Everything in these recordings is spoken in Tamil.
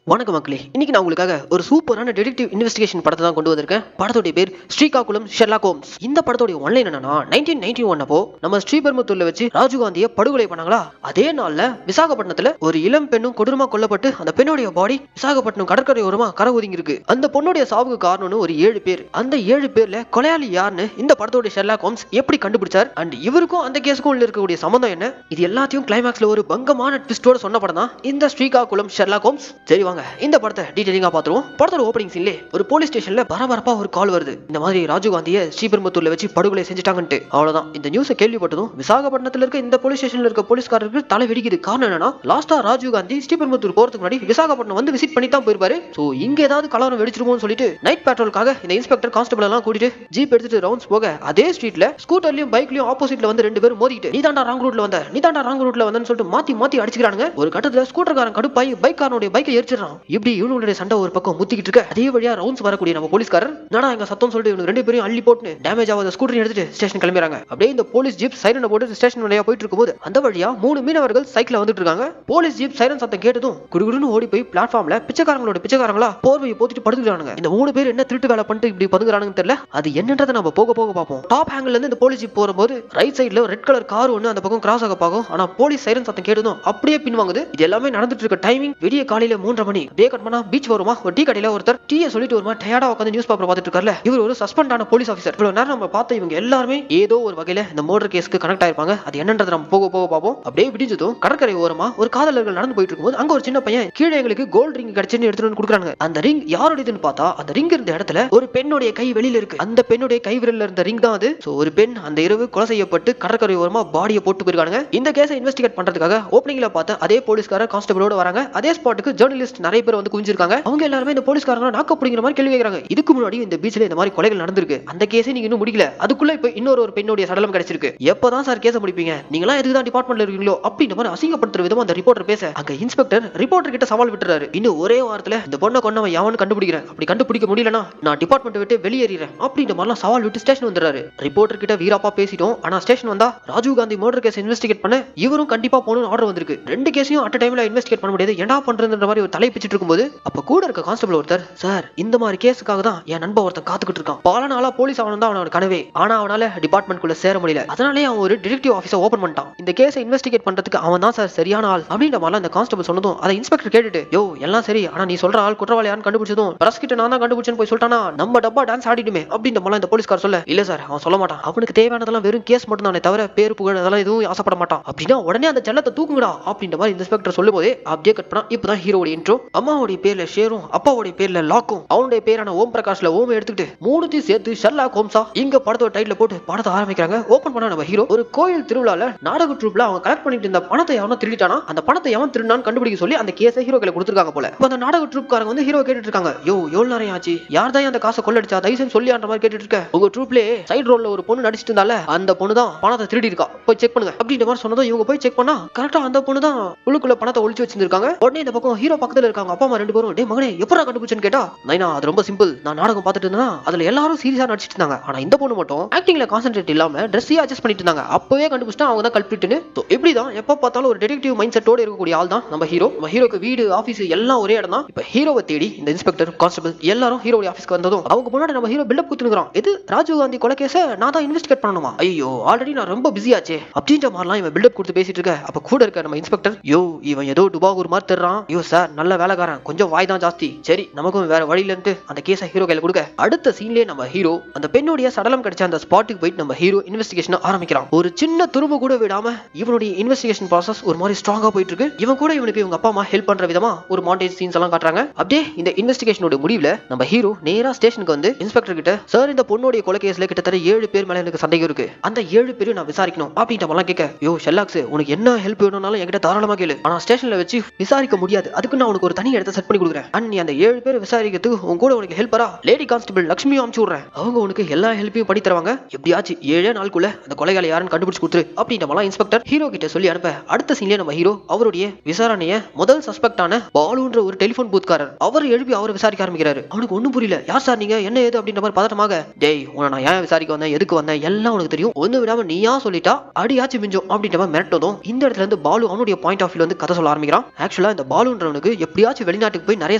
வணக்கம் மக்களே, இன்னைக்கு நான் உங்களுக்காக ஒரு சூப்பரான டிடெக்டிவ் இன்வெஸ்டிகேஷன் படத்தை தான் கொண்டு வந்திருக்கேன். படத்தோட பேர் ஸ்ரீகாகுளம் ஷெர்லாக் ஹோம்ஸ். இந்த படத்தோட ஒன்லைன் என்னன்னா 1991 அப்போ நம்ம ஸ்ரீபெரும்புத்தூர்ல வச்சு ராஜீவ்காந்தியை படுகொலை பண்ணாங்களா, அதே நாள்ல விசாகப்பட்டினத்துல ஒரு இளம் பெண்ணும் கொடூரமா கொல்லப்பட்டு அந்த பெண்ணுடைய பாடி விசாகப்பட்டினம் கடற்கரை ஓரமா கரை ஒதுங்கி இருக்கு. அந்த பொண்ணுடைய சாவுக்கு காரணம்னு ஒரு 7 பேர். அந்த 7 பேர்ல கொலையாளி யாருன்னு இந்த படத்தோட ஷெர்லாக் ஹோம்ஸ் எப்படி கண்டுபிடிச்சார், அண்ட் இவருக்கும் அந்த கேஸுக்கும் இருக்கக்கூடிய சம்பந்தம் என்ன, இது எல்லாத்தையும் கிளைமாக்ஸ்ல ஒரு பங்கமான ட்விஸ்டோட சொன்ன படம் தான் இந்த ஸ்ரீகாகுளம் ஷெர்லாக் ஹோம்ஸ். சரி வாங்க இந்த படத்தை டீடைலிங்கா பாத்துருவோம். படத்தோட ஓபனிங் சீன்ல ஒரு போலீஸ் ஸ்டேஷன்ல பரபரப்பா ஒரு கால் வருது. இந்த மாதிரி ராஜீவ்காந்தியை ஸ்ரீபெரும்புத்தூர்ல வச்சு படுகொலை செஞ்சுட்டாங்கன்ட்டு. அவ்வளவுதான். இந்த நியூஸை கேள்விப்பட்டதும் விசாகப்பட்டினத்துல இருக்க இந்த போலீஸ் ஸ்டேஷன்ல இருக்க போலீஸ்காரருக்கு தலை வெடிக்குது. காரணம் என்னன்னா, லாஸ்டா ராஜீவ்காந்தி ஸ்ரீபெரும்புத்தூர் போறதுக்கு முன்னாடி விசாகப்பட்டினம் வந்து விசிட் பண்ணி தான் போயிருப்பாரு. சோ இங்க ஏதாவது கலவரம் வெடிச்சிருமோன்னு சொல்லிட்டு நைட் பேட்ரோலுக்காக இந்த இன்ஸ்பெக்டர் கான்ஸ்டபிள் எல்லாம் கூட்டிட்டு ஜீப் எடுத்துட்டு ரவுண்ட்ஸ் போக, அதே ஸ்ட்ரீட்ல ஸ்கூட்டர்லயும் பைக்லயும் ஆப்போசிட்ல வந்து 2 பேரும் மோதிட்டு நீ தாண்டா ராங் ரூட்ல வந்தன்னு சொல்லிட்டு மாத்தி மாத்தி அடிச்சுக்கிறானுங்க. ஒரு கட்டத்துல ஸ்கூட்டர்காரன் கடுப்பாய் பைக்காரனுடைய பைக்கை எரிச்சிடறான். இப்படி இவனுடைய சண்டை ஒரு பக்கம் முத்திக்கிட்டு இருக்க, அதே வழியா ரவுண்ட்ஸ் வரக்கூடிய நம்ம போலீஸ்காரர் நாடா எங்க சத்தம் சொல்லிட்டு இவங்க 2 பேரும் அள்ளி போட்டு டேமேஜ் ஆகாத ஸ்கூட்டர் எடுத்துட்டு ஸ்டேஷன் கிளம்பிறாங்க. அப்படியே இந்த போலீஸ் ஜீப் சைரனை போட்டு ஸ்டேஷன் வழியா போயிட்டு இருக்கும்போது அந்த வழியா 3 மீனவர்கள் சைக்கிள் வந்துட்டு இருக்காங்க. போலீஸ் ஜீப் சைரன் சத்தம் கேட்டதும் குடுகுடுன்னு ஓடி போய் பிளாட்ஃபார்ம்ல பிச்சைக்காரங்களா போர்வையை போத்திட்டு படுத்துக்கிறானுங்க. இந்த 3 பேர் என்ன திருட்டு வேலை பண்ணிட்டு இப்படி பதுங்குறானுன்னு தெரியல. அது என்னன்றதை நம்ம போக போக பார்ப்போம். டாப் ஹேங்கிள் இருந்து இந்த போலீஸ் ஜீப் போகும்போது ரைட் சைடுல ரெட் கலர் கார் ஒன்னு அந்த பக்கம் கிராஸ் ஆக பாக்கும். ஆனா போலீஸ் சைரன் சத்தம் கேட்டதும் அப்படியே பின்வாங்குது. இது எல்லாமே நடந்துட்டு இருக்க டைமிங் விடிய காலையில 3:30 மணி. அப்படியே கட் பண்ணா பீச் வருமா, ஒரு டீ கடையில ஒருத்தர் டீயை சொல்லிட்டு வருமா டயர்டா உட்காந்து நியூஸ் பேப்பர் பார்த்துட்டு இருக்காருல, இவர் ஒரு சஸ்பெண்ட் ஆன போலீஸ் ஆஃபீஸர். இவ்வளவு நேரம் நம்ம பார்த்த இவங்க எல்லாருமே ஏதோ ஒரு வகையில இந்த மர்டர் கேஸ்க்கு கனெக்ட் ஆயிருப்பாங்க. அது என்னன்றது நம்ம போக போக பார்ப்போம். அப்படியே விடிஞ்சதும் கடற்கரை ஓரமா ஒரு காதலர்கள் நடந்து போயிட்டு இருக்கும்போது அங்க ஒரு சின்ன பையன் கீழே எங்களுக்கு கோல்ட் ரிங் கிடைச்சுன்னு எடுத்துட்டு வந்து கொடுக்குறாங்க. அந்த ரிங் யாருடையதுன்னு பார்த்தா அந்த ரிங் இருந்த இடத்துல ஒரு பெண்ணுடைய கை வெளியில இருக்கு. அந்த பெண்ணுடைய கை விரல்ல இருந்த ரிங் தான் அது. சோ ஒரு பெண் அந்த இரவு கொலை செய்யப்பட்டு கடற்கரை ஓரமா பாடியை போட்டு போயிருக்காங்க. இந்த கேஸை இன்வெஸ்டிகேட் பண்றதுக்காக ஓப்பனிங்ல பார்த்த அதே போலீஸ்காரர் கான்ஸ்டபிளோட வராங்க. அதே ஸ்பாட்டுக்கு ஜர்னலிஸ்ட் நிறைய பேர் வந்து குவிஞ்சிருக்காங்க. அவங்க எல்லாருமே இந்த போலீஸ்காரங்க நாக்க பிடிக்கிற மாதிரி கேள்வி கேக்குறாங்க. இதுக்கு முன்னாடி இந்த பீச்ல இந்த மாதிரி கொலைகள் நடந்திருக்கு, அந்த கேஸை நீங்க இன்னும் முடிக்கல, அதுக்குள்ள இப்ப இன்னொரு பெண்ணுடைய சடலம் கிடைச்சிருக்கு, எப்பதான் சார் கேஸை முடிப்பீங்க, நீங்களா எதுக்கு தான் டிபார்ட்மெண்ட்ல இருக்கீங்களோ அப்படின்ற மாதிரி அசிங்கப்படுத்துற விதமா அந்த ரிப்போர்ட்டர் பேச, அங்க இன்ஸ்பெக்டர் ரிப்போர்ட்டர் கிட்ட சவால் விட்டுறாரு. இன்னும் ஒரே வாரத்துல இந்த பொண்ணை கொன்னவன் யாவன்னு கண்டுபிடிக்கிறேன், அப்படி கண்டுபிடிக்க முடியலனா நான் டிபார்ட்மெண்ட் விட்டு வெளியேறேன் அப்படின்ற மாதிரிலாம் சவால் விட்டு ஸ்டேஷன் வந்துறாரு. ரிப்போர்ட்டர் கிட்ட வீராப்பா பேசிட்டோம், ஆனா ஸ்டேஷன் வந்தா ராஜீவ்காந்தி மர்டர் கேஸ் இன்வெஸ்டிகேட் பண்ண இவரும் கண்டிப்பா போகணும்னு ஆர்டர் வந்திருக்கு. 2 கேஸையும் அட் டைம்ல இன்வெஸ்டிகேட் பண்ண முடியாது, என்ன பண்றதுன்ற மாதிரி ஒரு தலை பிச்சிட்டு இருக்கும்போது அப்ப கூட இருக்க கான்ஸ்டபிள் ஒருத்தர், சார் இந்த மாதிரி கேஸுக்காக தான் என் நண்பன் ஒருத்தன் காத்துக்கிட்டு இருக்கான், பல நாளா போலீஸ் ஆகணும் தான் அவனோட கனவே, ஆனா அவனால டிபார்ட்மெண்ட் குள்ள சேர முடியல, அதனாலே அவன் ஒரு டிடெக்டிவ் ஆபீஸை ஓபன் பண்ணிட்டான், இந்த கேஸை இன்வெஸ்டிகேட் பண்றதுக்கு அவன் தான் சார் சரியான ஆள் அப்படின்ற மாதிரி அந்த கான்ஸ்டபிள் சொன்னதும் அதை இன்ஸ்பெக்டர் கேட்டுட்டு, யோ எல்லாம் சரி, ஆனா நீ சொல்ற ஆள் குற்றவாளி யாருன்னு கண்டுபிடிச்சதும் பிரஸ்கிட்ட நான் தான் கண்டுபிடிச்சேன்னு போய் சொல்லிட்டானா நம்ம டப்பா டான்ஸ் ஆடிடுமே அப்படின்ற மாதிரி இந்த போலீஸ்கார் சொல்ல, இல்ல சார் அவன் சொல்ல மாட்டான், அவனுக்கு தேவையானதெல்லாம் வெறும் கேஸ் மட்டும் தானே தவிர பேர் புகழ் அதெல்லாம் எதுவும் ஆசைப்பட மாட்டான் அப்படின்னா உடனே அந்த செல்லத்தை தூக்குங்கடா அப்படின்ற மாதிரி இன்ஸ்பெக்டர் சொல்லும் போதே அப்படியே கட் பண்ணா இப்பதான் ஹீரோட இன்ட்ரோ. அம்மாவுடைய பேர்ல ஷேரும் அப்பாவுடைய பேர்ல லாக்கும் அவனுடைய பேரான ஓம் பிரகாஷ்ல ஓம் எடுத்துக்கிட்டு 3த்தையும் சேர்த்து ஷெர்லாக் ஹோம்ஸா இங்க படத்தோட டைட்டில் போட்டு படத்தை ஆரம்பிக்கிறாங்க. ஓபன் பண்ணா நம்ம ஹீரோ ஒரு கோயில் திருவிழால நாடக ட்ரூப்ல அவன் கலெக்ட் பண்ணிட்டு இருந்த பணத்தை எவனோ திருடிட்டானா, அந்த பணத்தை எவன் திருடினான்னு கண்டுபிடிக்க சொல்லி அந்த கேஸை ஹீரோ கையில கொடுத்துருக்காங்க போல. இப்ப அந்த நாடக ட்ரூப்காரங்க வந்து ஹீரோ கேட்டுட்டு இருக்காங்க, யோ எவ்வளவு நேரம் ஆச்சு, யார் தான் அந்த காசை கொள்ளடிச்சா தயவுசெய்து சொல்லியான்ற மாதிரி கேட்டுட்டு இருக்க, உங்க ட்ரூப்லயே சைடு ரோல்ல ஒரு பொண்ணு நடிச்சிட்டு இருந்தால அந்த பொண்ணு தான் பணத்தை திருடி இருக்கா, போய் செக் பண்ணுங்க அப்படின்ற மாதிரி சொன்னதும் இவங்க போய் செக் பண்ணா கரெக்டா அந்த பொண்ணு தான் உள்ளுக்குள்ள பணத்தை ஒளிச்சு வச்சிருக்காங்க. உடனே இந்த பக்கம் ஹீரோ பக்கத்துல இருக்காங்க அப்பா அம்மா 2 பேரும், டேய் மகனே எப்பறா கண்டுபிடிச்சேன்னு கேட்டா, நைனா அது ரொம்ப சிம்பிள், நான் நாடகம் பார்த்துட்டு இருந்தேனா அதுல எல்லாரும் சீரியஸா நடிச்சிட்டு இருந்தாங்க, ஆனா இந்த பொண்ணு மட்டும் ஆக்டிங்ல கான்சென்ட்ரேட் இல்லாம ட்ரெஸ்ஸையே அட்ஜஸ்ட் பண்ணிட்டு இருந்தாங்க, அப்பவே கண்டுபிடிச்சா அவங்க தான் கல்பிரிட்னு. சோ இப்படிதான் எப்ப பார்த்தாலும் ஒரு டிடெக்டிவ் மைண்ட் செட்டோட இருக்கக்கூடிய ஆள் தான் நம்ம ஹீரோ. நம்ம ஹீரோக்கு வீடு ஆபீஸ் எல்லாம் ஒரே இடம் தான். இப்ப ஹீரோவை தேடி இந்த இன்ஸ்பெக்டர் கான்ஸ்டபிள் எல்லாரும் ஹீரோடைய ஆபீஸ்க்கு வந்ததும் அவங்க முன்னாடி நம்ம ஹீரோ பில்டப் குத்துறான். இது ராஜீவ்காந்தி கொலை கேஸை நான் தான் இன்வெஸ்டிகேட் பண்ணணுமா, ஐயோ ஆல்ரெடி நான் ரொம்ப பிஸியாச்சே அப்படின்ற மாதிரிலாம் இவன் பில்டப் கொடுத்து பேசிட்டு இருக்க. அப்ப கூட இருக்க நம்ம இன்ஸ்பெக்டர், யோ இவன் ஏதோ டுபாகூர் மாதிரி தர்றான், யோ சார் நல்ல வேலைக்காரன், கொஞ்சம் வாய் தான் ஜாஸ்தி, சரி நமக்கும் வேற வழியில இருந்து அந்த கேஸை ஹீரோ கையில கொடுக்க. அடுத்த சீன்லயே நம்ம ஹீரோ அந்த பெண்ணுடைய சடலம் கிடைச்ச அந்த ஸ்பாட்டுக்கு போயிட்டு நம்ம ஹீரோ இன்வெஸ்டிகேஷன் ஆரம்பிக்கிறான். ஒரு சின்ன துரும்பு கூட விடாம இவனுடைய இன்வெஸ்டிகேஷன் ப்ராசஸ் ஒரு மாதிரி ஸ்ட்ராங்கா போயிட்டு இருக்கு. இவன் கூட இவனுக்கு இவங்க அப்பா அம்மா ஹெல்ப் பண்ற விதமா ஒரு மாண்டேஜ் சீன்ஸ் எல்லாம் காட்டுறாங்க. அப்படியே இந்த இன்வெஸ்டிகேஷனோட முடிவுல நம்ம ஹீரோ நேரா ஸ்டேஷனுக்கு வந்து இன்ஸ்பெக்டர் கிட்ட, சார் இந்த பொண்ணுடைய கொலை கேஸ்ல கிட்டத்தட்ட 7 பேர் மேல எனக்கு சந்தேகம் இருக்கு, அந்த 7 பேரும் நான் விசாரிக்கணும் அப்படின்ற மாதிரி கேட்க, யோ ஷெர்லாக்ஸ் உனக்கு என்ன ஹெல்ப் வேணும்னாலும் என்கிட்ட தாராளமா கேளு, ஆனா ஸ்டேஷன்ல வச்சு விசாரிக்க முடியாது, அதுக்கு நான் உனக்கு ஒரு தனி இடத்தை செட் பண்ணி கொடுக்குறேன், அண்ட் நீ அந்த 7 பேர் விசாரிக்கிறதுக்கு உன் கூட உனக்கு ஹெல்ப்பரா லேடி கான்ஸ்டபிள் லட்சுமியும் அனுப்பிச்சு விடுறேன், அவங்க உனக்கு எல்லா ஹெல்ப்பையும் பண்ணி தருவாங்க, எப்படியாச்சும் 7 நாளுக்குள்ள அந்த கொலைகாலை யாருன்னு கண்டுபிடிச்சு கொடுத்துரு அப்படின்ற மாதிரி இன்ஸ்பெக்டர் ஹீரோ கிட்ட சொல்லி அனுப்ப. அடுத்த சீன்ல நம்ம ஹீரோ அவருடைய விசாரணைய முதல் சஸ்பெக்டான பாலுன்ற ஒரு டெலிபோன் பூத்காரர் அவர் எழுப்பி அவரை விசாரிக்க ஆரம்பிக்கிறாரு. அவனுக்கு ஒண்ணும் புரியல, யார் சார் நீங்க, என்ன ஏது அப்படின்ற மாதிரி பதட்டமாக, டேய் உன்னை நான் ஏன் விசாரிக்க வந்தேன், எதுக்கு வந்தேன் எல்லாம் உனக்கு தெரியும், ஒண்ணு விடாம நீயா சொல்லிட்டா அடியாச்சு மிஞ்சோம் அப்படின்ற மாதிரி மிரட்டதும் இந்த இடத்துல இருந்து பாலு அவனுடைய பாயிண்ட் ஆஃப் வியூல வந்து கதை சொல்ல ஆரம்பிக்கிறான். ஆக்சுவலா இந்த பாலுன்றவனுக்கு எப்படியாச்சும் வெளிநாட்டுக்கு போய் நிறைய